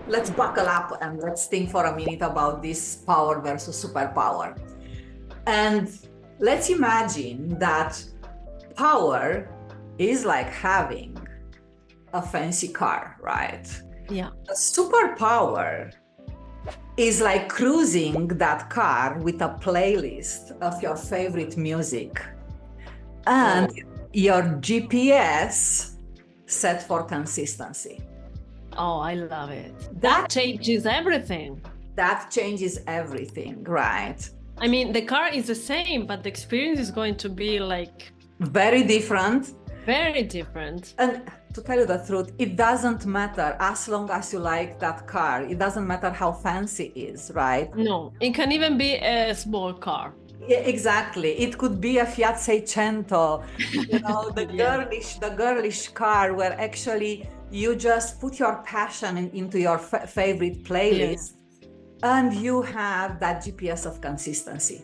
let's buckle up and let's think for a minute about this power versus superpower. And let's imagine that power is like having a fancy car, right? Yeah. A superpower is like cruising that car with a playlist of your favorite music and your GPS set for consistency. Oh, I love it. That changes everything. That changes everything, right? I mean, the car is the same, but the experience is going to be like very different. Very different. And to tell you the truth, it doesn't matter as long as you like that car. It doesn't matter how fancy it is, right? No, it can even be a small car. Yeah, exactly. It could be a Fiat Seicento, you know, the girlish car where actually you just put your passion into your favorite playlist, and you have that GPS of consistency.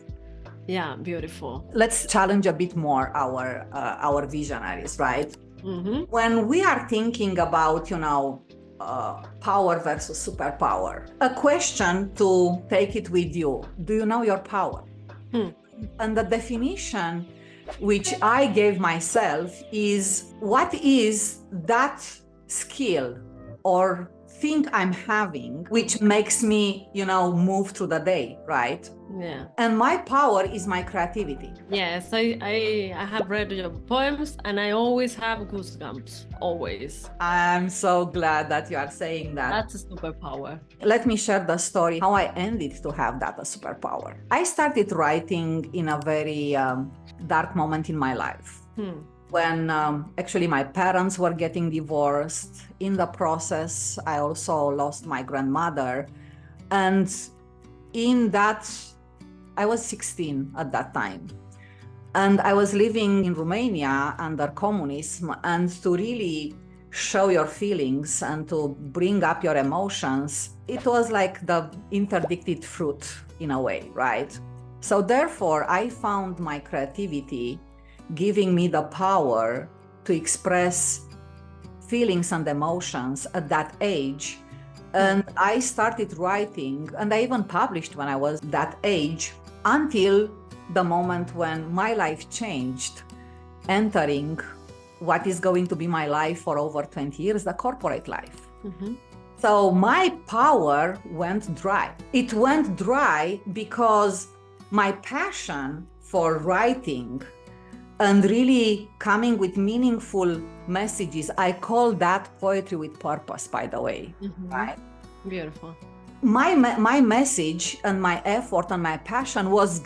Yeah, beautiful. Let's challenge a bit more our visionaries, right? Mm-hmm. When we are thinking about, you know, power versus superpower, a question to take it with you: do you know your power? And the definition which I gave myself is, what is that skill or thing I'm having which makes me, you know, move through the day, right? Yeah. And my power is my creativity. Yes, I have read your poems and I always have goosebumps, always. I'm so glad that you are saying that. That's a superpower. Let me share the story how I ended to have that a superpower. I started writing in a very dark moment in my life. When actually my parents were getting divorced. In the process, I also lost my grandmother. And in that, I was 16 at that time. And I was living in Romania under communism, and to really show your feelings and to bring up your emotions, it was like the interdicted fruit in a way, right? So therefore, I found my creativity giving me the power to express feelings and emotions at that age. And I started writing, and I even published when I was that age, until the moment when my life changed, entering what is going to be my life for over 20 years, the corporate life. So my power went dry. It went dry because my passion for writing and really coming with meaningful messages, I call that poetry with purpose, by the way, right? Beautiful. My message and my effort and my passion was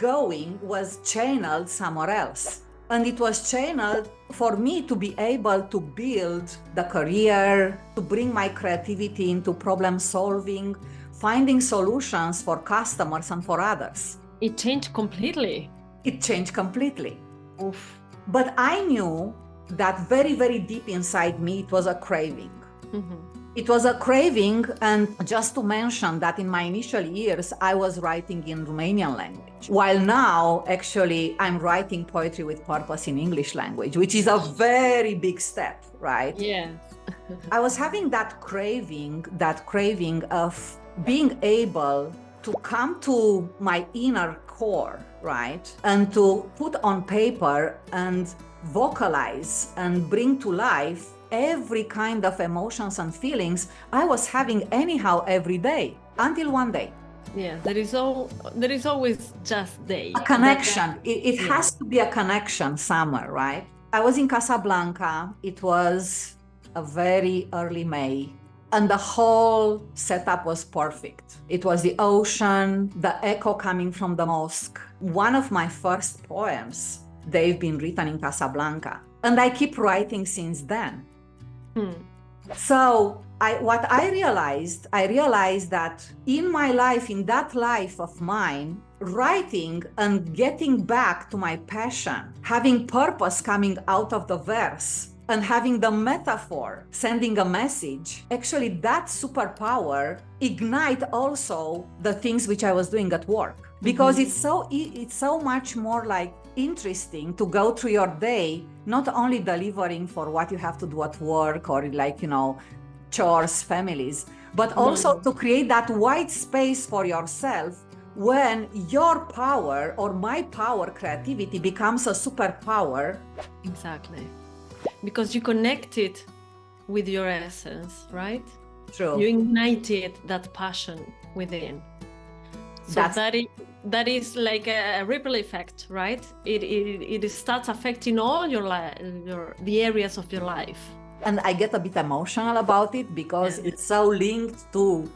channeled somewhere else. And it was channeled for me to be able to build the career, to bring my creativity into problem solving, finding solutions for customers and for others. It changed completely. It changed completely. Oof. But I knew that very, very deep inside me, it was a craving. It was a craving, and just to mention that in my initial years, I was writing in Romanian language, while now, actually, I'm writing poetry with purpose in English language, which is a very big step, right? Yes. I was having that craving of being able to come to my inner core, right? And to put on paper and vocalize and bring to life every kind of emotions and feelings I was having anyhow every day, until one day. Yeah, there is always just day. A connection. It has to be a connection somewhere, right? I was in Casablanca. It was a very early May, and the whole setup was perfect. It was the ocean, the echo coming from the mosque. One of my first poems, they've been written in Casablanca, and I keep writing since then. So I realized that in my life, in that life of mine, writing and getting back to my passion, having purpose coming out of the verse, and having the metaphor sending a message, actually that superpower ignite also the things which I was doing at work. Because it's so much more like interesting to go through your day, not only delivering for what you have to do at work or like, you know, chores, families, but also to create that white space for yourself when your power or my power, creativity, becomes a superpower. Exactly. Because you connect it with your essence, right? True. You ignited that passion within. So that is like a ripple effect, right? It starts affecting all your life, the areas of your life. And I get a bit emotional about it because it's so linked to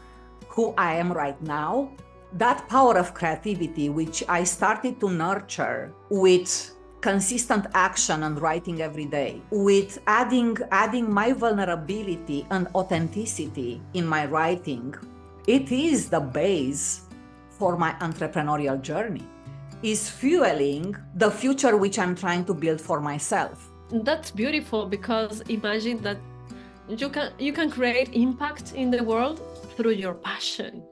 who I am right now. That power of creativity, which I started to nurture with consistent action and writing every day, with adding my vulnerability and authenticity in my writing, it is the base for my entrepreneurial journey, is fueling the future which I'm trying to build for myself. That's beautiful, because imagine that you can create impact in the world through your passion.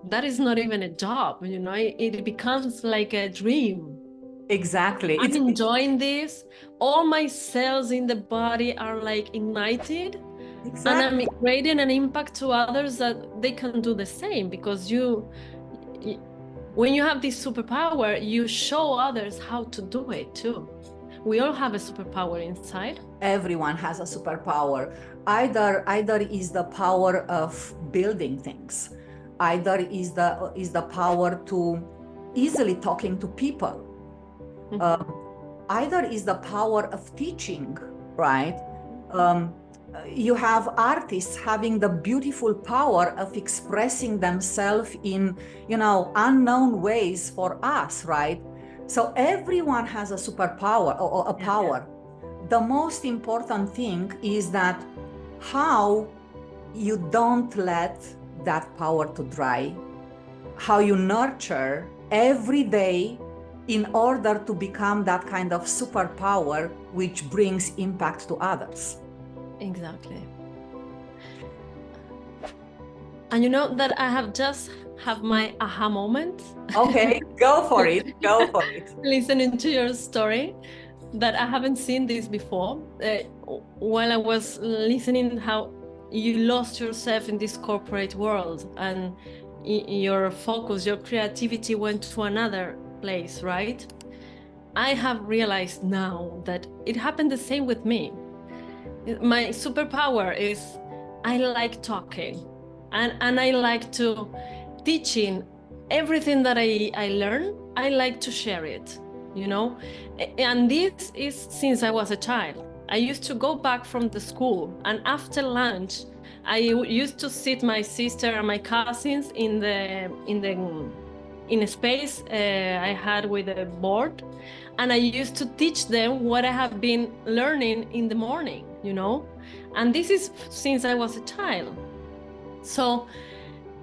That is not even a job, you know, it becomes like a dream. Exactly. I'm enjoying this. All my cells in the body are like ignited. Exactly. And I'm creating an impact to others that they can do the same, because when you have this superpower, you show others how to do it too. We all have a superpower inside. Everyone has a superpower. Either is the power of building things, either is the power to easily talking to people, either is the power of teaching, right? You have artists having the beautiful power of expressing themselves in, unknown ways for us, right? So everyone has a superpower or a power. The most important thing is that how you don't let that power to dry, how you nurture every day in order to become that kind of superpower which brings impact to others. Exactly. And you know that I have my aha moment. Okay, go for it. Go for it. Listening to your story, that I haven't seen this before. While I was listening, how you lost yourself in this corporate world, and your focus, your creativity went to another place, right? I have realized now that it happened the same with me. My superpower is I like talking, and I like to teaching everything that I learn. I like to share it, you know, and this is since I was a child. I used to go back from the school, and after lunch, I used to sit my sister and my cousins in a space I had with a board, and I used to teach them what I have been learning in the morning, you know, and this is since I was a child. So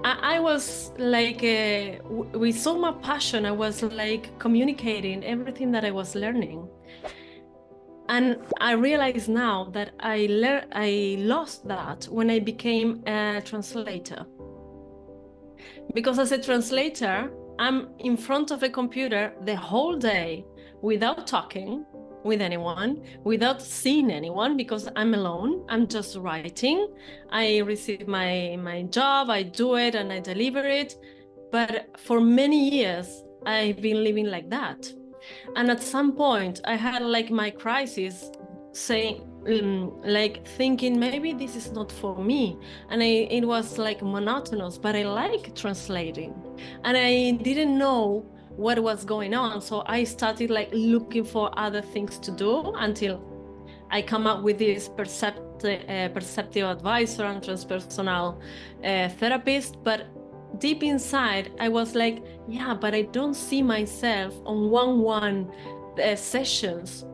I was like, with so much passion, I was like communicating everything that I was learning. And I realize now that I lost that when I became a translator. Because as a translator, I'm in front of a computer the whole day without talking with anyone, without seeing anyone, because I'm alone. I'm just writing. I receive my job, I do it, and I deliver it. But for many years, I've been living like that. And at some point, I had like my crisis, saying, like thinking, maybe this is not for me. And it was like monotonous, but I like translating. And I didn't know what was going on. So I started like looking for other things to do until I come up with this perceptive advisor and transpersonal therapist. But deep inside, I was like, yeah, but I don't see myself on one-on-one sessions.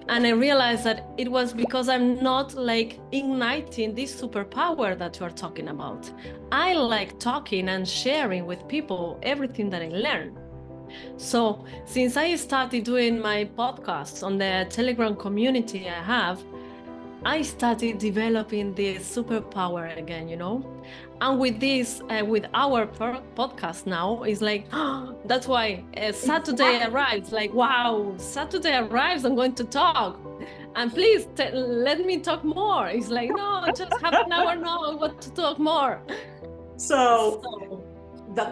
And I realized that it was because I'm not like igniting this superpower that you are talking about. I like talking and sharing with people everything that I learn. So since I started doing my podcasts on the Telegram community I have, I started developing this superpower again, you know? And with this, with our podcast now, it's like, oh, that's why Saturday arrives, like, wow, Saturday arrives, I'm going to talk. and please let me talk more. It's like, no, just half an hour now, I want to talk more. So the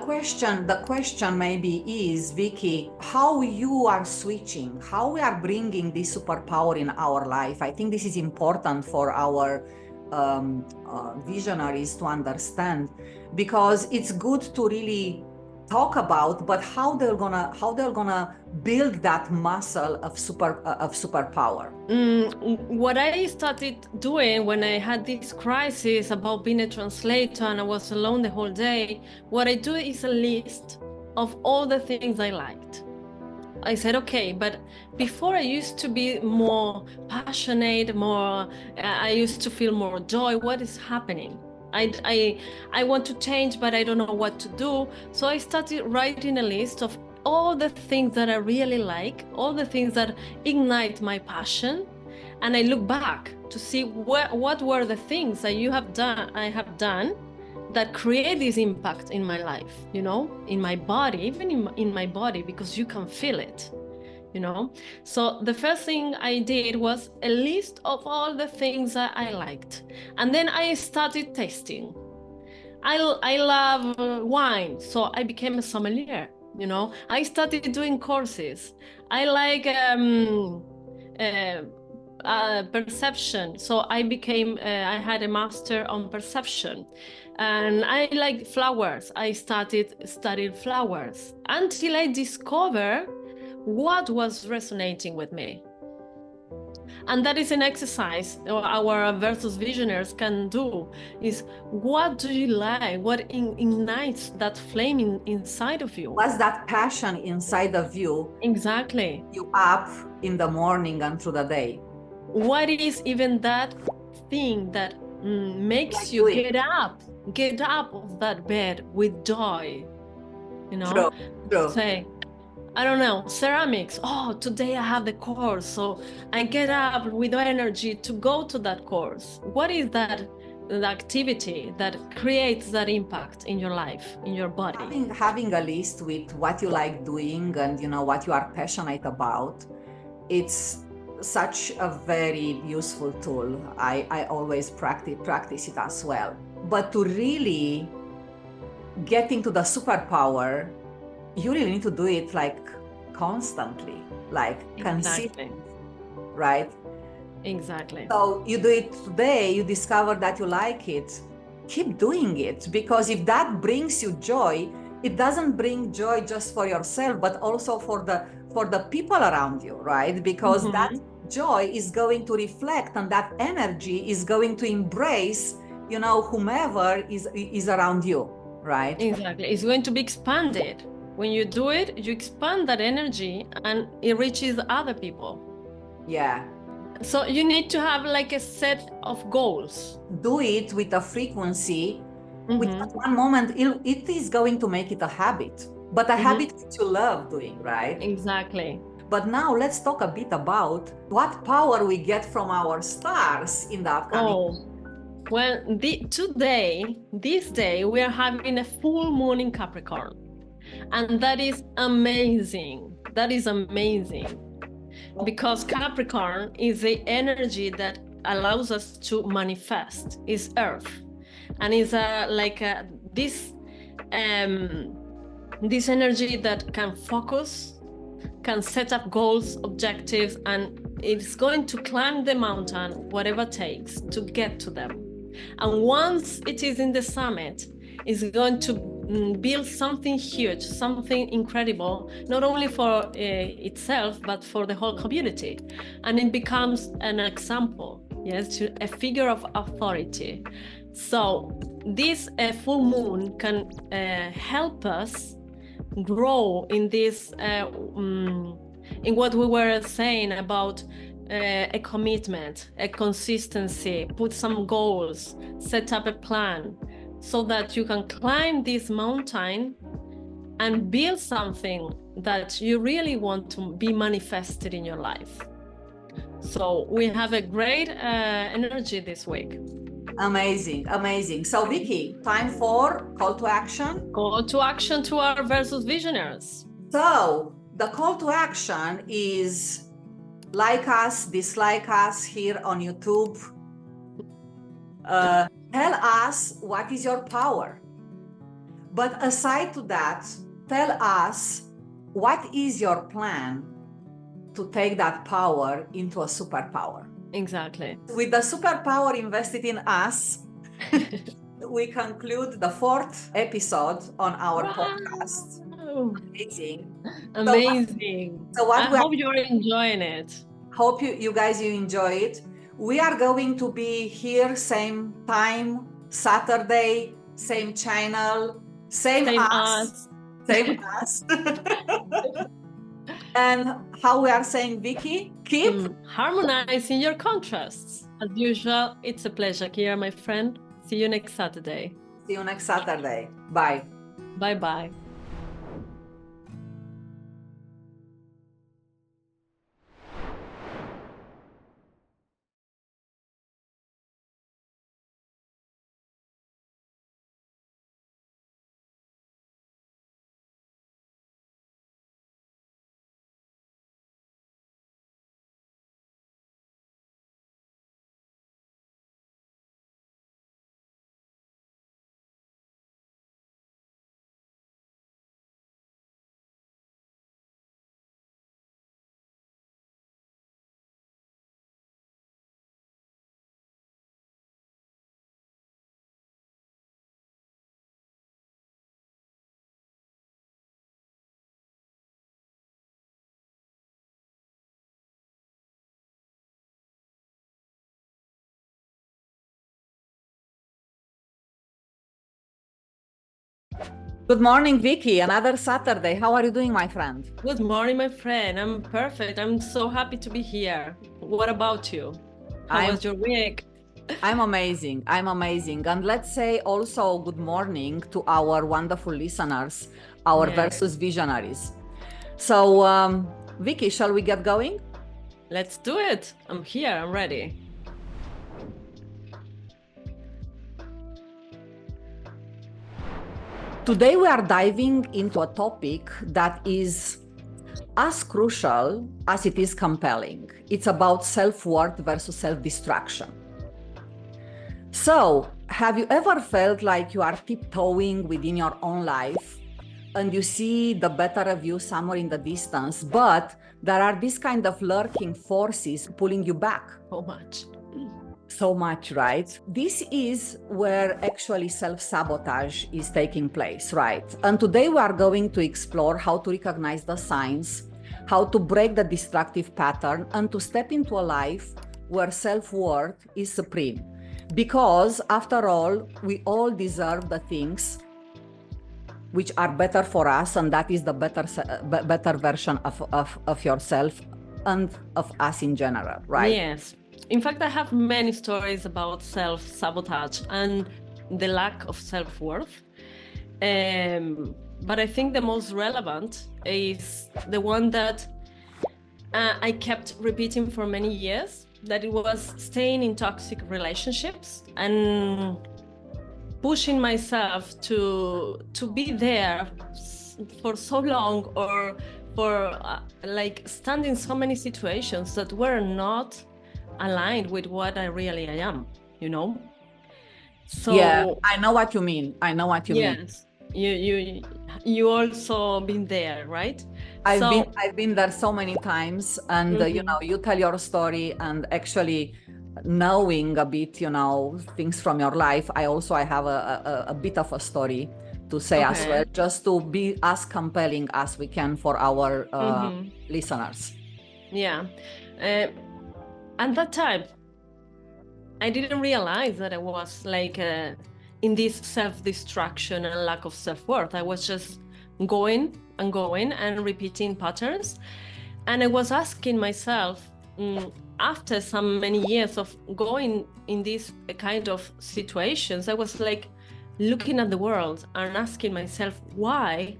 question maybe is, Vicky, how you are switching, how we are bringing this superpower in our life. I think this is important for our visionaries to understand, because it's good to really talk about, but how they're gonna build that muscle of superpower. What I started doing when I had this crisis about being a translator and I was alone the whole day, what I do is a list of all the things I liked. I said, okay, but before I used to be more passionate, I used to feel more joy. What is happening? I want to change, but I don't know what to do. So I started writing a list of all the things that I really like, all the things that ignite my passion. And I look back to see what were the things that I have done that create this impact in my life, in my body, even in my body, because you can feel it, So the first thing I did was a list of all the things that I liked. And then I started tasting. I love wine, so I became a sommelier, I started doing courses. I like perception, so I had a master on perception. And I like flowers. I started studying flowers until I discovered what was resonating with me. And that is an exercise our versus visionaries can do, is what do you like? What ignites that flame inside of you? What's that passion inside of you? Exactly. You up in the morning and through the day. What is even that thing that makes you get up of that bed with joy, True. Say, I don't know, ceramics. Oh, today I have the course, so I get up with energy to go to that course. What is that the activity that creates that impact in your life, in your body? Having a list with what you like doing and what you are passionate about, it's such a very useful tool. I always practice it as well. But to really get into the superpower, you really need to do it like constantly, like consistently, right? Exactly. So you do it today, you discover that you like it, keep doing it, because if that brings you joy, it doesn't bring joy just for yourself, but also for the people around you, right? Because that joy is going to reflect, and that energy is going to embrace, whomever is around you, right? Exactly. It's going to be expanded. When you do it, you expand that energy and it reaches other people. Yeah. So you need to have like a set of goals. Do it with a frequency, with at one moment, it is going to make it a habit, but a habit that you love doing, right? Exactly. But now let's talk a bit about what power we get from our stars in the upcoming. Well, this day, we are having a full moon in Capricorn. And that is amazing. That is amazing. Because Capricorn is the energy that allows us to manifest, is Earth. And it's this energy that can focus, can set up goals, objectives, and it's going to climb the mountain, whatever it takes to get to them. And once it is in the summit, it's going to build something huge, something incredible, not only for itself, but for the whole community. And it becomes an example, yes, a figure of authority. So this full moon can help us grow in this, in what we were saying about a commitment, a consistency, put some goals, set up a plan, so that you can climb this mountain and build something that you really want to be manifested in your life. So we have a great energy this week. Amazing, amazing. So Vicky, time for call to action. Call to action to our versus visionaries. So the call to action is like us, dislike us here on YouTube. Tell us what is your power. But aside to that, tell us what is your plan to take that power into a superpower. Exactly. With the superpower invested in us, we conclude the 4th episode on our podcast. Amazing. Amazing. So what I hope you're enjoying it. Hope you guys enjoy it. We are going to be here same time, Saturday, same channel, same us. Same us. And how we are saying, Vicky, keep harmonizing your contrasts. As usual, it's a pleasure, Kira, my friend. See you next Saturday. See you next Saturday. Bye. Bye-bye. Good morning, Vicky. Another Saturday. How are you doing, my friend? Good morning, my friend. I'm perfect. I'm so happy to be here. What about you? How was your week? I'm amazing. I'm amazing. And let's say also good morning to our wonderful listeners, our versus visionaries. So, Vicky, shall we get going? Let's do it. I'm here. I'm ready. Today we are diving into a topic that is as crucial as it is compelling. It's about self-worth versus self-destruction. So, have you ever felt like you are tiptoeing within your own life and you see the better of you somewhere in the distance, but there are these kind of lurking forces pulling you back? So much, right? This is where actually self-sabotage is taking place, right? And today we are going to explore how to recognize the signs, how to break the destructive pattern, and to step into a life where self-worth is supreme. Because after all, we all deserve the things which are better for us, and that is the better version of yourself and of us in general, right? Yes. In fact, I have many stories about self-sabotage and the lack of self-worth. But I think the most relevant is the one that I kept repeating for many years, that it was staying in toxic relationships and pushing myself to be there for so long, or for like standing so many situations that were not aligned with what I really am, you know? So yeah, I know what you mean. I know what you mean. Yes, you also been there, right? I've been there so many times, and you know, you tell your story, and actually knowing a bit, you know, things from your life, I have a bit of a story to say as well, just to be as compelling as we can for our listeners. Yeah. At that time, I didn't realize that I was like in this self-destruction and lack of self-worth. I was just going and repeating patterns. And I was asking myself, after some many years of going in these kind of situations, I was like looking at the world and asking myself, why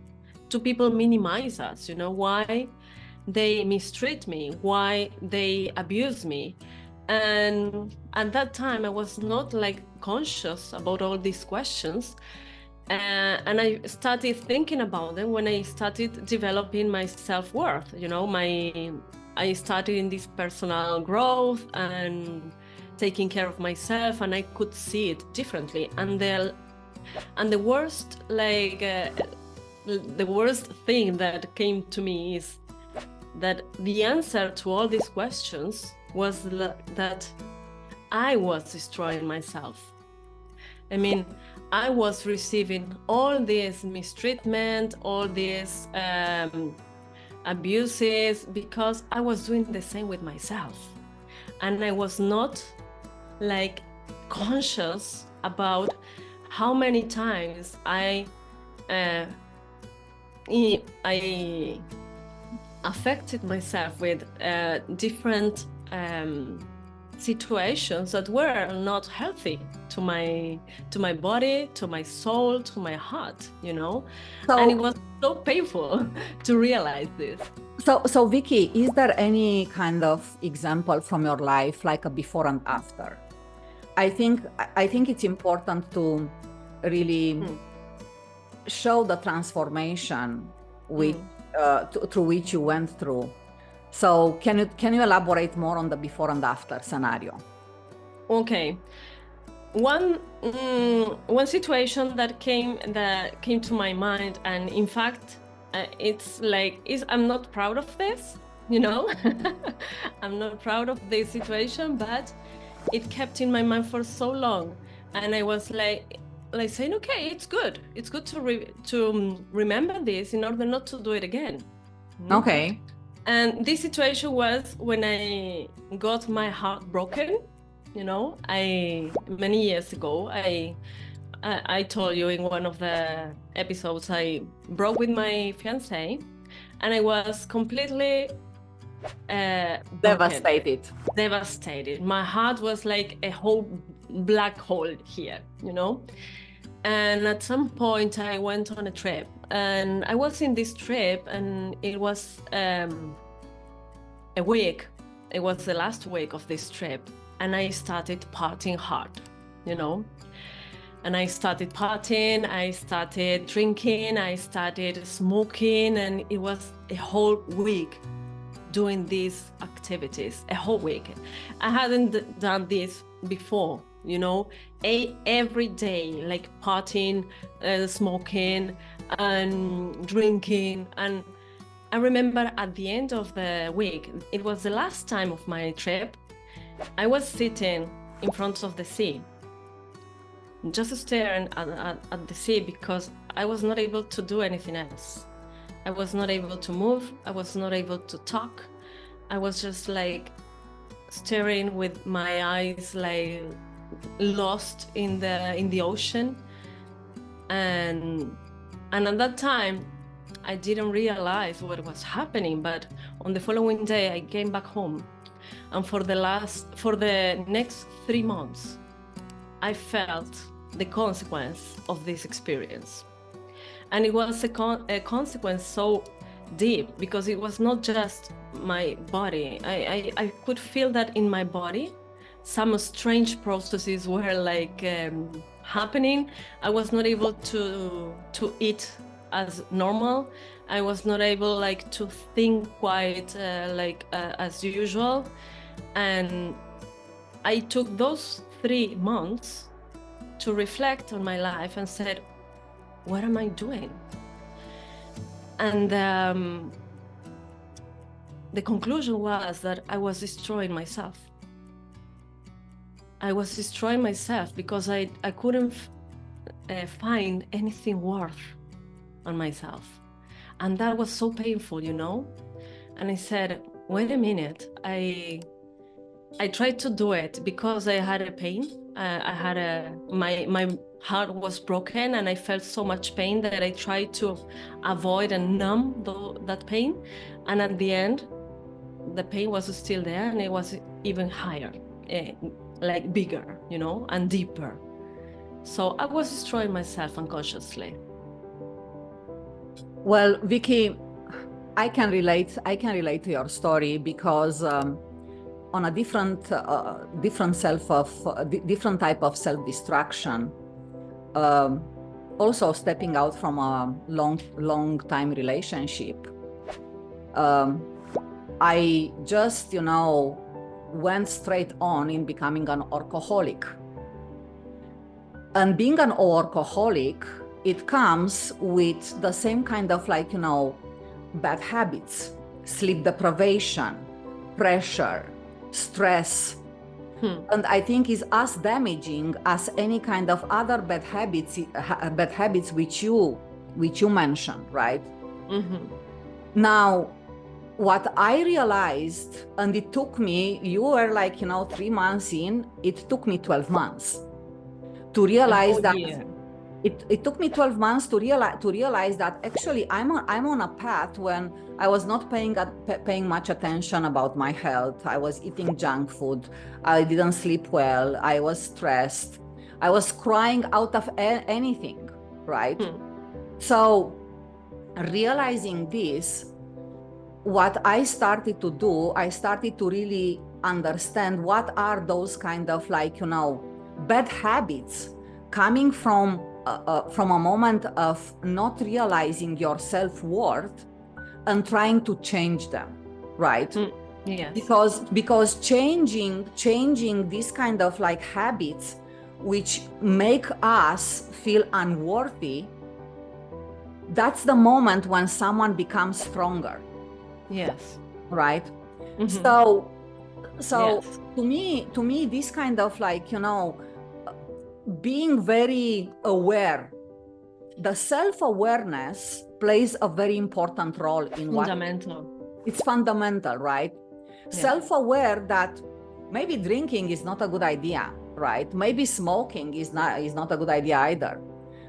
do people minimize us? You know, why they mistreat me, why they abuse me? And at that time, I was not like conscious about all these questions. And I started thinking about them when I started developing my self-worth, you know, my I started in this personal growth and taking care of myself, and I could see it differently. And the worst, the worst thing that came to me is that the answer to all these questions was that I was destroying myself. I mean, I was receiving all this mistreatment, all these abuses, because I was doing the same with myself. And I was not like conscious about how many times I affected myself with different situations that were not healthy to my body, to my soul, to my heart, you know. And it was so painful to realize this. So Vicky, is there any kind of example from your life, like a before and after? I think it's important to really show the transformation through which you went through. So can you elaborate more on the before and after scenario? Okay. One situation that came to my mind, and in fact, I'm not proud of this, you know. I'm not proud of this situation, but it kept in my mind for so long, and I was like saying, okay, it's good to remember this in order not to do it again. Okay. And this situation was when I got my heart broken. You know, many years ago, I told you in one of the episodes, I broke with my fiance, and I was completely Devastated. My heart was like a whole black hole here, you know. And at some point I went on a trip, and I was in this trip, and it was a week. It was the last week of this trip, and I started partying hard, you know. And I started partying, I started drinking, I started smoking, and it was a whole week doing these activities, a whole week. I hadn't done this before, you know, every day, like partying, smoking and drinking. And I remember at the end of the week, it was the last time of my trip, I was sitting in front of the sea, just staring at the sea, because I was not able to do anything else. I was not able to move. I was not able to talk. I was just like staring with my eyes like lost in the ocean. And at that time, I didn't realize what was happening. But on the following day, I came back home, and for the next 3 months, I felt the consequence of this experience. And it was a consequence so deep, because it was not just my body. I could feel that in my body, some strange processes were like happening. I was not able to eat as normal. I was not able like to think quite as usual. And I took those 3 months to reflect on my life and said, what am I doing? And the conclusion was that I was destroying myself. I was destroying myself because I couldn't find anything worth on myself. And that was so painful, you know? And I said, wait a minute, I tried to do it because I had a pain. My heart was broken, and I felt so much pain that I tried to avoid and numb that pain. And at the end, the pain was still there, and it was even higher, like bigger, you know, and deeper. So I was destroying myself unconsciously. Well, Vicky, I can relate to your story, because on a different type of self-destruction, also stepping out from a long time relationship, I just, went straight on in becoming an alcoholic. And being an alcoholic, it comes with the same kind of bad habits, sleep deprivation, pressure, stress. And I think is as damaging as any kind of other bad habits which you mentioned, right? Now, what I realized, and it took me, you were 3 months in, it took me 12 months to realize that it took me 12 months to realize that actually I'm on a path when I was not paying much attention about my health. I was eating junk food. I didn't sleep well. I was stressed. I was crying out of anything, right? So realizing this, what I started to do, I started to really understand what are those kind of bad habits coming from a moment of not realizing your self-worth and trying to change them, right? Yes. Because changing these kind of habits which make us feel unworthy, that's the moment when someone becomes stronger. Yes. Right. So Yes. to me this kind of being very aware, the self-awareness plays a very important role in it's fundamental, right? Yeah. Self-aware that maybe drinking is not a good idea, right? Maybe smoking is not a good idea either.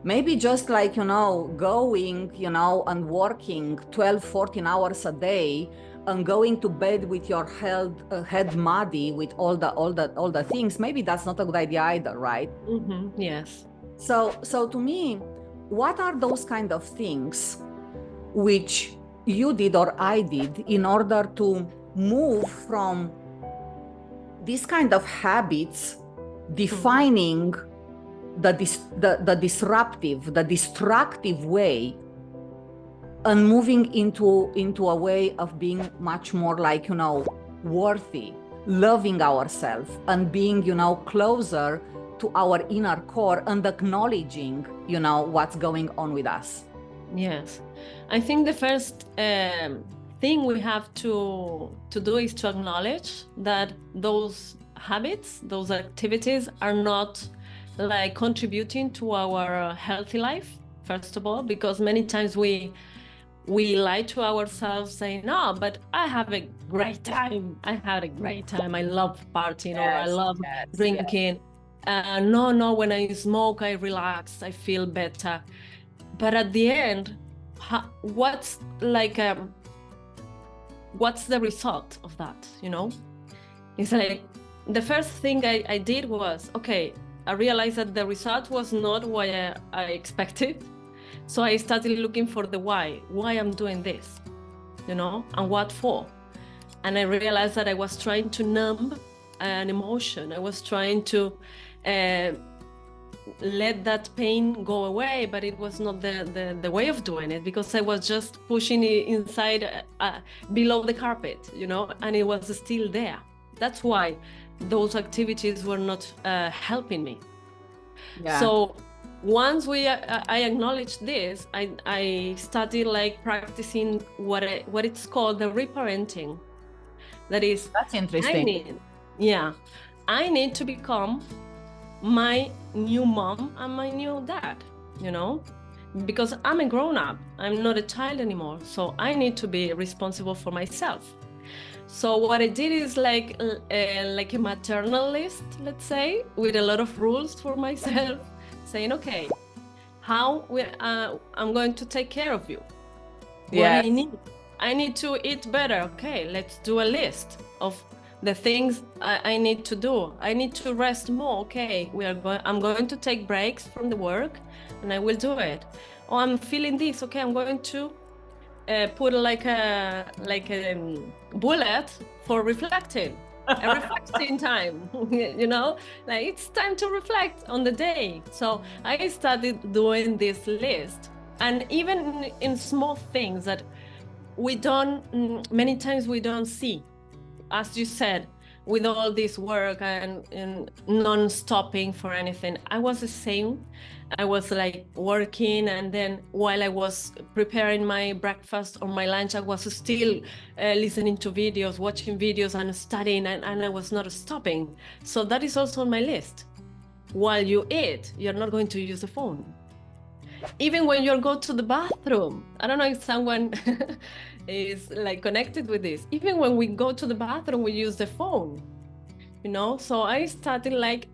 Maybe just going, and working 12, 14 hours a day and going to bed with your head muddy with all the things, maybe that's not a good idea either, right? Yes. So to me, what are those kind of things which you did or I did in order to move from these kind of habits defining the disruptive, the destructive way, and moving into a way of being much more worthy, loving ourselves, and being closer to our inner core and acknowledging what's going on with us? Yes, I think the first thing we have to do is to acknowledge that those habits, those activities are not contributing to our healthy life, first of all, because many times we lie to ourselves saying, no, but I have a great time. I had a great time. I love partying, or I love drinking. No, when I smoke, I relax, I feel better. But at the end, what's the result of that, It's the first thing I did was, okay, I realized that the result was not what I expected. So I started looking for the why I'm doing this, and what for. And I realized that I was trying to numb an emotion. I was trying to let that pain go away, but it was not the way of doing it, because I was just pushing it inside below the carpet, and it was still there. That's why those activities were not helping me. Yeah. So once I acknowledged this, I started practicing what it's called the reparenting. That's interesting. I need to become my new mom and my new dad, because I'm a grown-up. I'm not a child anymore. So I need to be responsible for myself. So what I did is like a maternal list, let's say, with a lot of rules for myself, saying, okay, how I'm going to take care of you. Yes. I need to eat better. Okay, let's do a list of the things I need to do. I need to rest more. Okay, I'm going to take breaks from the work, and I will do it. Oh, I'm feeling this. Okay, I'm going to put a bullet for reflecting. A reflecting time, it's time to reflect on the day. So I started doing this list, and even in small things that we don't, many times we don't see, as you said, with all this work and non-stopping for anything. I was the same. I was like working, and then while I was preparing my breakfast or my lunch, I was still listening to videos, watching videos and studying, and I was not stopping. So that is also on my list. While you eat, you're not going to use the phone. Even when you go to the bathroom, I don't know if someone is like connected with this. Even when we go to the bathroom, we use the phone, you know? So I started like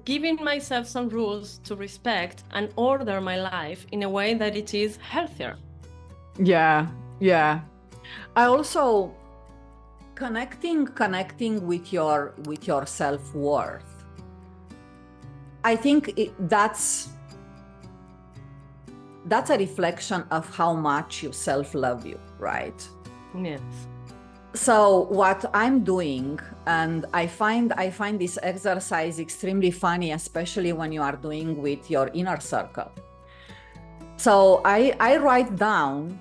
giving myself some rules to respect and order my life in a way that it is healthier. Yeah, yeah. I also connecting with your self-worth. I think that's a reflection of how much you self-love you, right? Yes. So what I'm doing, and I find this exercise extremely funny, especially when you are doing with your inner circle. So I write down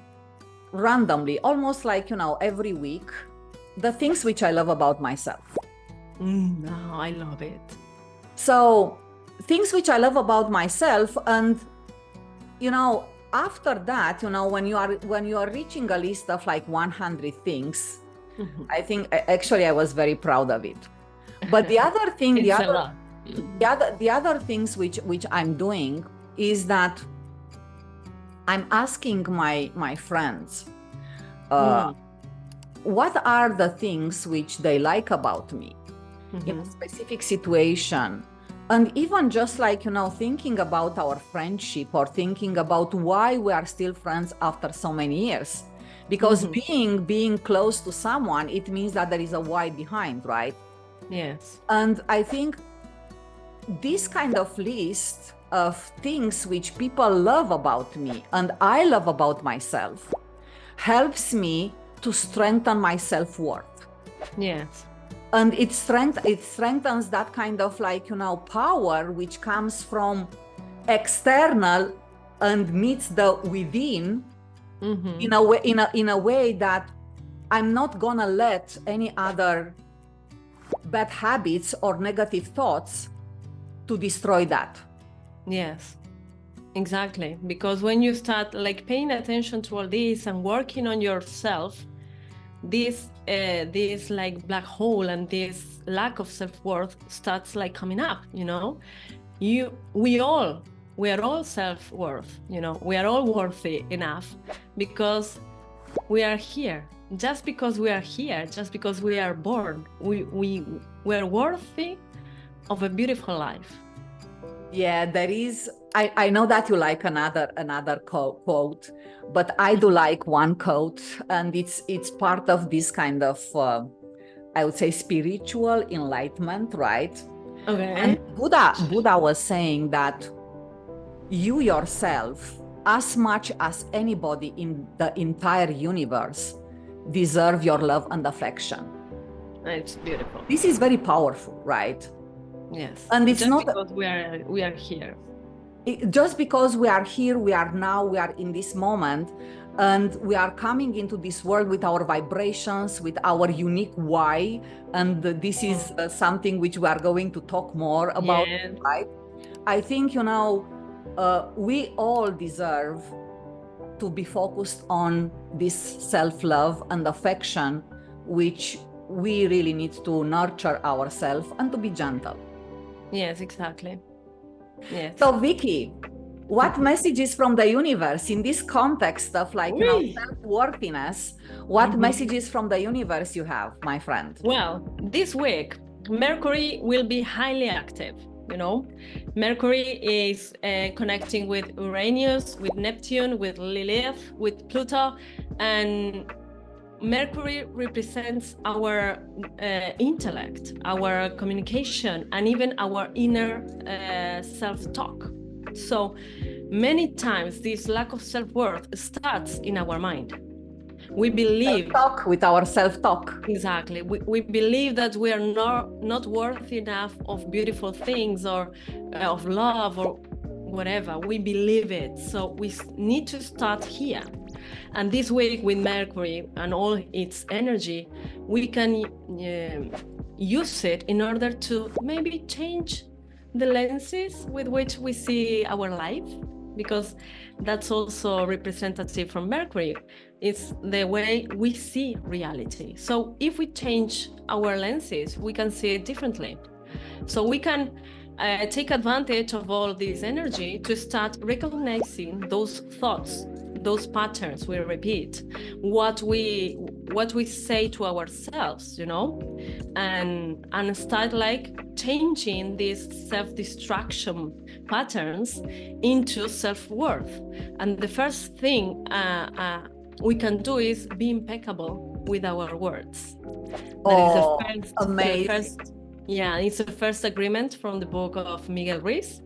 randomly, almost like, you know, every week, the things which I love about myself. No, I love it. So things which I love about myself, and you know, after that, you know, when you are reaching a list of like 100 things, I think actually I was very proud of it. But the other thing, the other things which I'm doing is that I'm asking my friends, what are the things which they like about me in a specific situation. And even just like, you know, thinking about our friendship or thinking about why we are still friends after so many years. Because being close to someone, it means that there is a why behind, right? Yes. And I think this kind of list of things which people love about me and I love about myself helps me to strengthen my self-worth. Yes. And it strengthens that kind of like, you know, power which comes from external and meets the within in a way that I'm not gonna let any other bad habits or negative thoughts to destroy that. Yes, exactly. Because when you start like paying attention to all this and working on yourself, this like black hole and this lack of self-worth starts like coming up, you know. We are all self-worth, you know. We are all worthy enough because we are here. Just because we are here, just because we are born, we're worthy of a beautiful life. Yeah, there is. I know that you like another quote, but I do like one quote, and it's part of this kind of I would say spiritual enlightenment, right? Okay. And Buddha was saying that you yourself, as much as anybody in the entire universe, deserve your love and affection. It's beautiful. This is very powerful, right? Yes. And it's just not because we are here. Just because we are here, we are now, we are in this moment, and we are coming into this world with our vibrations, with our unique why. And this is something which we are going to talk more about, yes. Right? I think, you know, we all deserve to be focused on this self-love and affection, which we really need to nurture ourselves and to be gentle. Yes, exactly. Yes. So Vicky, what messages from the universe in this context of like, you know, self-worthiness, what messages from the universe you have, my friend? Well, this week, Mercury will be highly active. You know, Mercury is connecting with Uranus, with Neptune, with Lilith, with Pluto, and Mercury represents our intellect, our communication, and even our inner self-talk. So many times this lack of self-worth starts in our mind. We believe self-talk with our self-talk. Exactly. We believe that we are not worthy enough of beautiful things or of love, or whatever, we believe it. So we need to start here. And this week with Mercury and all its energy, we can use it in order to maybe change the lenses with which we see our life, because that's also representative from Mercury. It's the way we see reality. So if we change our lenses, we can see it differently. So we can take advantage of all this energy to start recognizing those thoughts, those patterns we repeat, what we say to ourselves, you know, and start like changing these self-destruction patterns into self-worth. And the first thing we can do is be impeccable with our words. That is amazing. Yeah, it's the first agreement from the book of Miguel Ruiz.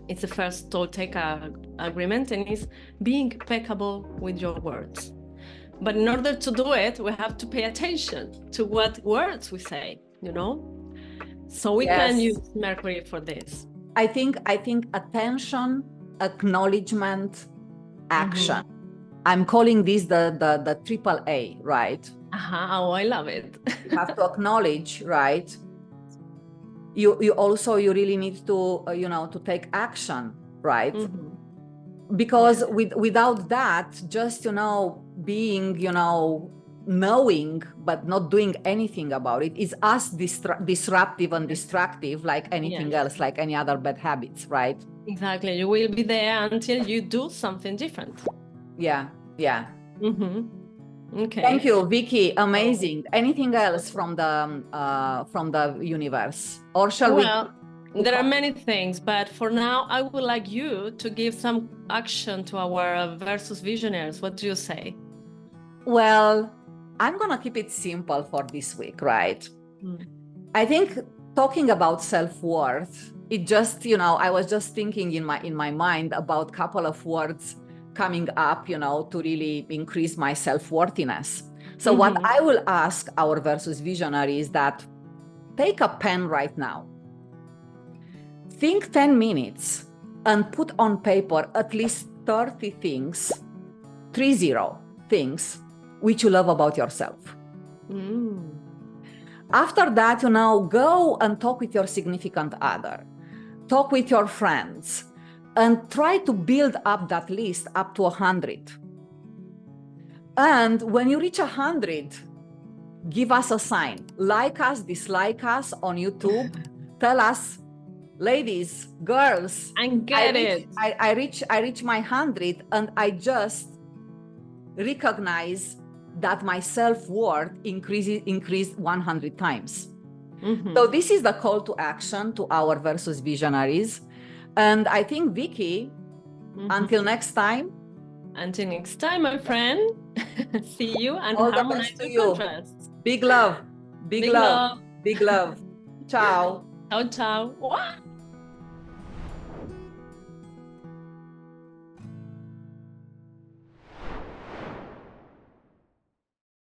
It's the first Toltec agreement, and it's being impeccable with your words. But in order to do it, we have to pay attention to what words we say, you know? So we can use Mercury for this. I think attention, acknowledgement, action. I'm calling this the triple A, right? Oh, I love it. You have to acknowledge, right? You really need to to take action, right? Because without that, just being knowing but not doing anything about it is as disruptive and destructive like anything else, like any other bad habits, right? Exactly. You will be there until you do something different. Yeah. Okay. Thank you, Vicky. Amazing. Anything else from the universe, or shall we? There are many things, but for now, I would like you to give some action to our versus visionaries. What do you say? Well, I'm gonna keep it simple for this week, right? I think talking about self-worth, it just I was just thinking in my mind about a couple of words coming up, to really increase my self-worthiness. So what I will ask our versus visionary is that take a pen right now, think 10 minutes and put on paper at least 30 things, 30 things which you love about yourself. After that, go and talk with your significant other, talk with your friends, and try to build up that list up to 100. And when you reach 100, give us a sign. Like us, dislike us on YouTube. Tell us, ladies, girls, I reach my 100, and I just recognize that my self-worth increased 100 times. So this is the call to action to our versus visionaries. And I think, Vicky, until next time. Until next time, my friend. See you and all harmonize the best to your contrasts. Big love. Big love. Big love. Ciao. Ciao, ciao.